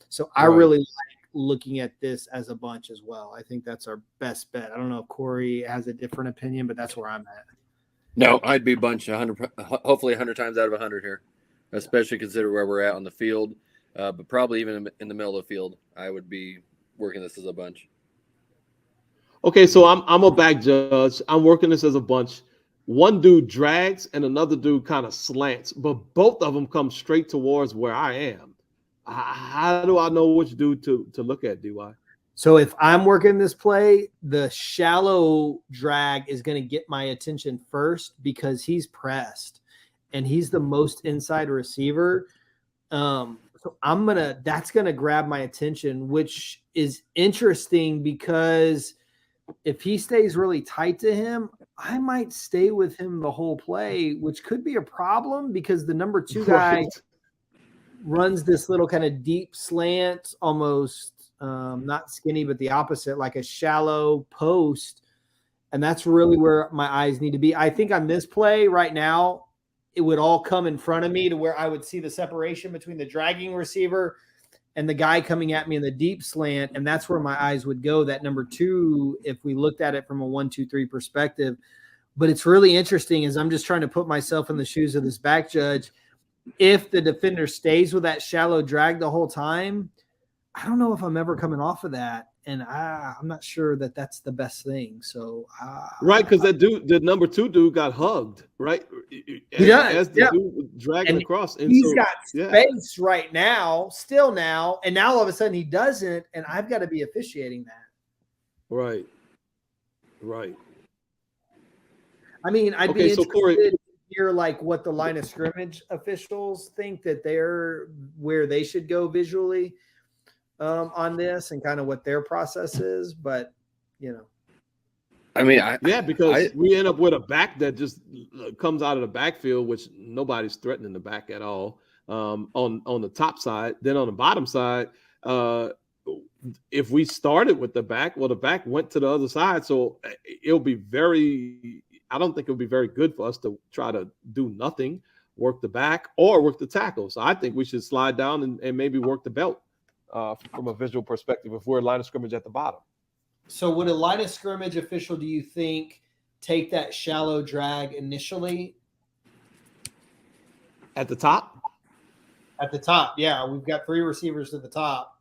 So I really like looking at this as a bunch as well. I think that's our best bet. I don't know if Corey has a different opinion, but that's where I'm at. No, I'd be bunch 100, hopefully 100 times out of 100 here, especially consider where we're at on the field. But probably even in the middle of the field, I would be working this as a bunch. Okay, so I'm a back judge. I'm working this as a bunch. One dude drags and another dude kind of slants, but both of them come straight towards where I am. How do I know which dude to look at, DY? So if I'm working this play, the shallow drag is going to get my attention first because he's pressed and he's the most inside receiver. So that's going to grab my attention, which is interesting because if he stays really tight to him, I might stay with him the whole play, which could be a problem because the number 2 guy runs this little kind of deep slant, almost not skinny, but the opposite, like a shallow post. And that's really where my eyes need to be. I think on this play right now, it would all come in front of me to where I would see the separation between the dragging receiver and the guy coming at me in the deep slant. And that's where my eyes would go, that number 2, if we looked at it from a 1, 2, 3 perspective. But it's really interesting as I'm just trying to put myself in the shoes of this back judge. If the defender stays with that shallow drag the whole time, I don't know if I'm ever coming off of that. And I'm not sure that that's the best thing. So, right, because that dude, the number 2 dude, got hugged, right? He does. As the dude was dragging across. And he's got space right now, still now. And now all of a sudden he doesn't. And I've got to be officiating that. Right. I mean, I'd be interested Corey, to hear like what the line of scrimmage officials think that they're where they should go visually on this and kind of what their process is. But, I mean, because we end up with a back that just comes out of the backfield, which nobody's threatening the back at all on the top side. Then on the bottom side, if we started with the back, well, the back went to the other side. So I don't think it would be very good for us to try to do nothing, work the back or work the tackle. So I think we should slide down and maybe work the belt from a visual perspective if we're line of scrimmage at the bottom. So would a line of scrimmage official, do you think, take that shallow drag initially? At the top? At the top, yeah. We've got 3 receivers at the top.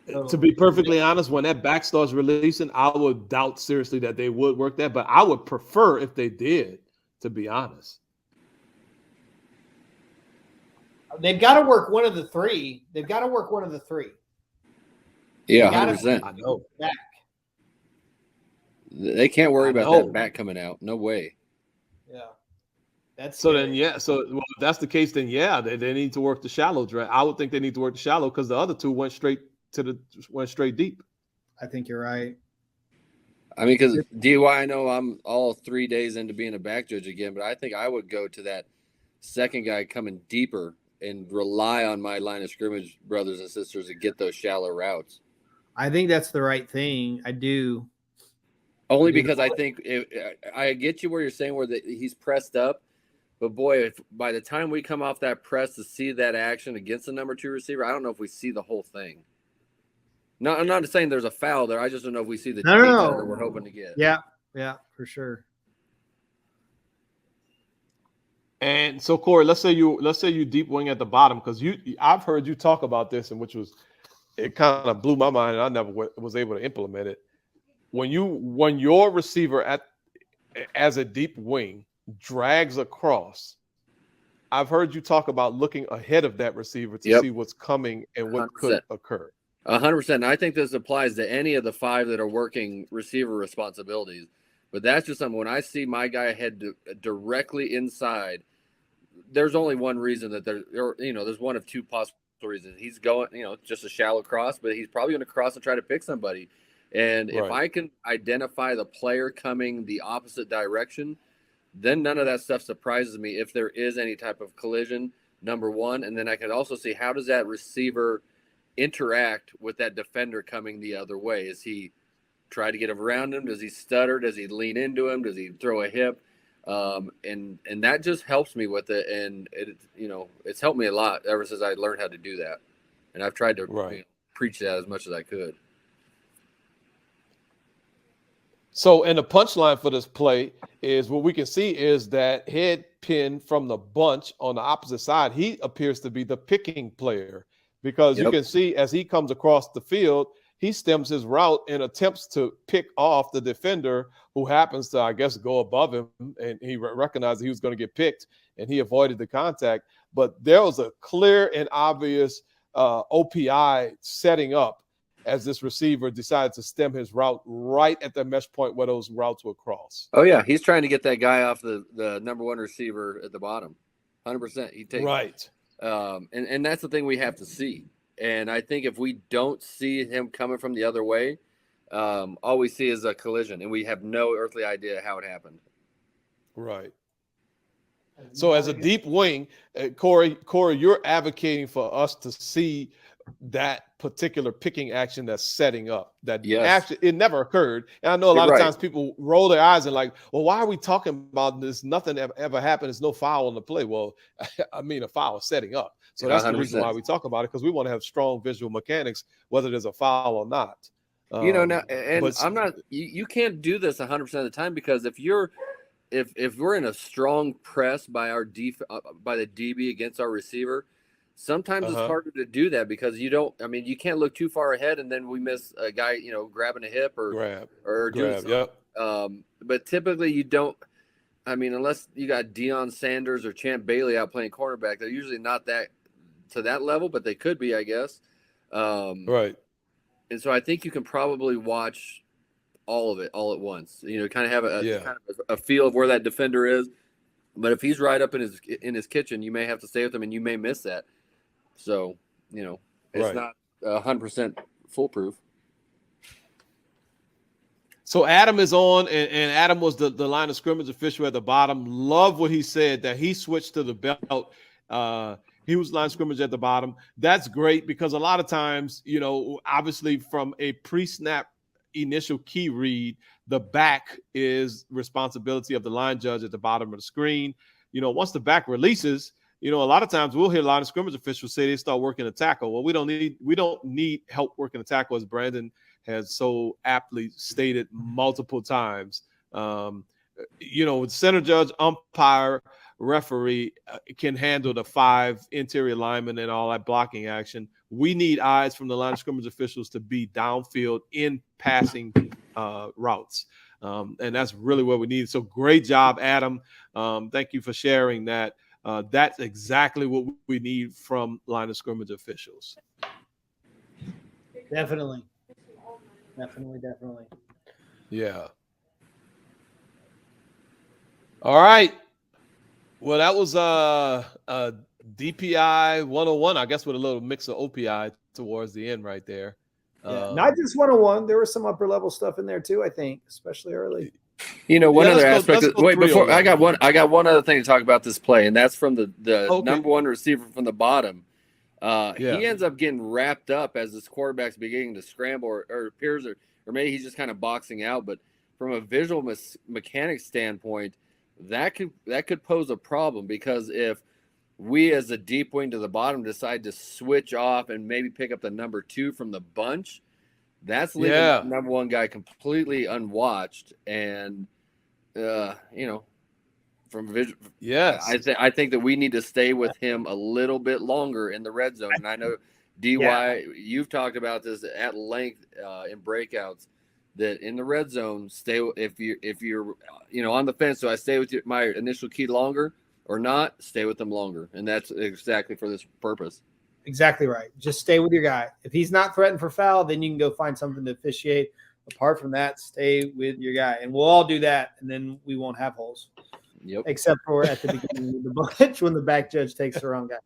So, to be perfectly honest, when that back starts releasing, I would doubt seriously that they would work that, but I would prefer if they did, to be honest. They've got to work one of the 3. Yeah, 100%. I know. Back. They can't worry about that back coming out. No way. Yeah. That's so scary. If that's the case, then they need to work the shallow drag. I would think they need to work the shallow because the other 2 went straight deep. I think you're right. I mean, because DY, I know I'm all 3 days into being a back judge again, but I think I would go to that second guy coming deeper and rely on my line of scrimmage brothers and sisters to get those shallow routes. I think that's the right thing. I do. Only because I think I get you where you're saying where he's pressed up, but boy, if by the time we come off that press to see that action against the number 2 receiver, I don't know if we see the whole thing. No, I'm not saying there's a foul there. I just don't know if we see the detail that we're hoping to get. Yeah, for sure. And so, Corey, let's say you deep wing at the bottom, because I've heard you talk about this, and it kind of blew my mind, and I never was able to implement it. When your receiver as a deep wing drags across, I've heard you talk about looking ahead of that receiver to see what's coming and what 100%. Could occur. 100%. I think this applies to any of the 5 that are working receiver responsibilities. But that's just something, when I see my guy head directly inside, there's only one reason that there's one of 2 possible reasons. He's going, just a shallow cross, but he's probably going to cross and try to pick somebody. And if I can identify the player coming the opposite direction, then none of that stuff surprises me if there is any type of collision, number one. And then I can also see, how does that receiver interact with that defender coming the other way? Is he try to get around him? Does he stutter? Does he lean into him? Does he throw a hip? And that just helps me with it. And it's helped me a lot ever since I learned how to do that. And I've tried to preach that as much as I could. So, and the punchline for this play is, what we can see is that head pin from the bunch on the opposite side. He appears to be the picking player, because you can see as he comes across the field, he stems his route and attempts to pick off the defender, who happens to, I guess, go above him, and he recognized he was going to get picked, and he avoided the contact. But there was a clear and obvious OPI setting up as this receiver decided to stem his route right at the mesh point where those routes would cross. Oh, yeah. He's trying to get that guy off the number 1 receiver at the bottom. 100%. He takes right. And that's the thing we have to see. And I think if we don't see him coming from the other way, all we see is a collision, and we have no earthly idea how it happened. Right. So as a deep wing, Corey, you're advocating for us to see that particular picking action that's setting up. That actually, it never occurred. And I know a lot of times people roll their eyes and like, well, why are we talking about this? Nothing ever happened. There's no foul on the play. Well, I mean, a foul is setting up. So that's 100%. The reason why we talk about it, because we want to have strong visual mechanics, whether there's a foul or not. Now, and I'm not, you can't do this 100% of the time, because if we're in a strong press by by the DB against our receiver, sometimes it's harder to do that, because you can't look too far ahead and then we miss a guy, grabbing a hip or doing something. But typically you don't, unless you got Deion Sanders or Champ Bailey out playing cornerback, they're usually not that to that level, but they could be, I guess. Right. And so I think you can probably watch all of it all at once, kind of have a feel of where that defender is. But if he's right up in his kitchen, you may have to stay with him, and you may miss that. So, it's not 100% foolproof. So Adam is on, and Adam was the line of scrimmage official at the bottom. Love what he said, that he switched to the belt. He was line of scrimmage at the bottom. That's great, because a lot of times, obviously from a pre-snap initial key read, the back is responsibility of the line judge at the bottom of the screen. Once the back releases, a lot of times we'll hear line of scrimmage officials say they start working a tackle. Well, we don't need help working a tackle, as Brandon has so aptly stated multiple times. Center judge, umpire, referee can handle the 5 interior linemen and all that blocking action. We need eyes from the line of scrimmage officials to be downfield in passing routes. And that's really what we need. So great job, Adam. Thank you for sharing that. That's exactly what we need from line of scrimmage officials. Definitely. Yeah. All right. Well, that was DPI 101, I guess, with a little mix of OPI towards the end right there. Not just 101. There was some upper level stuff in there too, I think, especially early. One other aspect. Before I got one other thing to talk about this play, and that's from the number 1 receiver from the bottom. He ends up getting wrapped up as this quarterback's beginning to scramble, or appears, or maybe he's just kind of boxing out. But from a visual mechanics standpoint, that could pose a problem, because if we as a deep wing to the bottom decide to switch off and maybe pick up the number 2 from the bunch, that's leaving the number 1 guy completely unwatched. And Yes. I think that we need to stay with him a little bit longer in the red zone. And I know DY, you've talked about this at length in breakouts, that in the red zone, stay if you're on the fence. So I stay with my initial key longer or not, stay with them longer, and that's exactly for this purpose. Exactly right. Just stay with your guy. If he's not threatened for foul, then you can go find something to officiate. Apart from that, stay with your guy, and we'll all do that, and then we won't have holes. Yep. Except for at the beginning of the bunch when the back judge takes the wrong guy.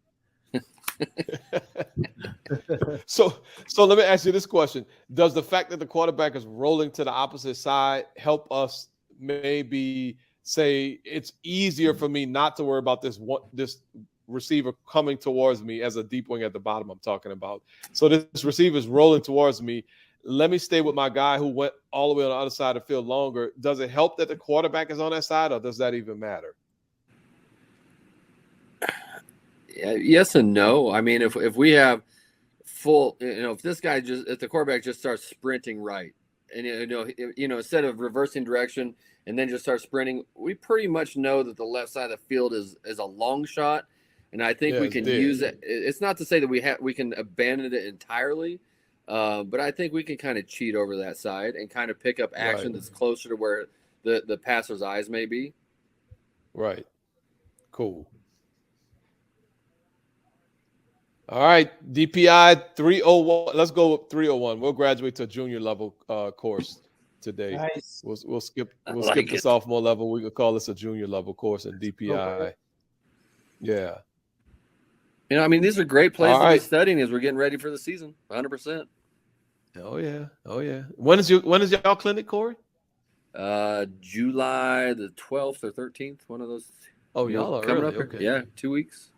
So let me ask you this question. Does the fact that the quarterback is rolling to the opposite side help us maybe say it's easier for me not to worry about this receiver coming towards me as a deep wing at the bottom I'm talking about? So this receiver is rolling towards me. Let me stay with my guy who went all the way on the other side of the field longer. Does it help that the quarterback is on that side, or does that even matter? Yes and no. I mean, if we have full, if the quarterback just starts sprinting right, and instead of reversing direction and then just start sprinting, we pretty much know that the left side of the field is a long shot, and I think we can use it. It's not to say that we can abandon it entirely, but I think we can kind of cheat over that side and kind of pick up action that's closer to where the passer's eyes may be. Right. Cool. All right, DPI 301. Let's go with 301. We'll graduate to a junior level course today. Nice. We'll skip the sophomore level. We could call this a junior level course in DPI. Okay. Yeah. I mean, these are great plays to be studying as we're getting ready for the season. 100%. Oh yeah. When is y'all clinic, Corey? July the 12th or 13th. One of those. Oh, y'all are coming early. up. Okay. Yeah, 2 weeks.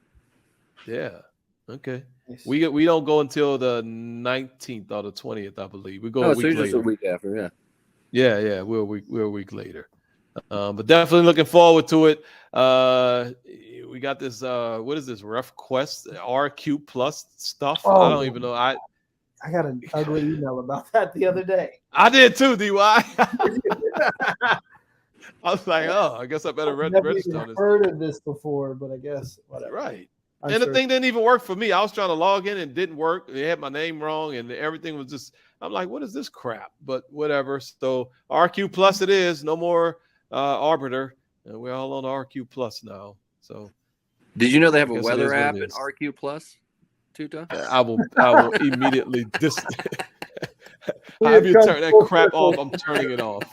Yeah. Okay. Nice. We don't go until the 19th or the 20th, I believe. We go a week later. Just a week after, yeah. Yeah. We're a week later. But definitely looking forward to it. We got this. What is this? RefQuest RQ Plus stuff. Oh, I don't even know. I got an ugly email about that the other day. I did too, DY. I was like, I guess I better register on this. Heard of this before, but I guess whatever. Right. The thing didn't even work for me. I was trying to log in and it didn't work. They had my name wrong and everything was just, I'm like, what is this crap? But whatever. So RQ Plus it is. No more Arbiter. And we're all on RQ Plus now. So did you know they have a weather app in RQ Plus, Tuta? I will immediately have you turn that crap off. I'm turning it off.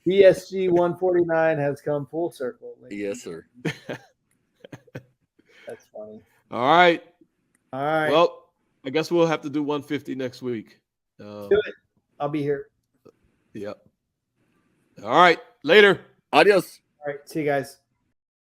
VSG 149 has come full circle. Yes, sir. That's funny. All right. Well, I guess we'll have to do 150 next week. Do it. I'll be here. Yep. All right. Later. Adios. All right. See you guys.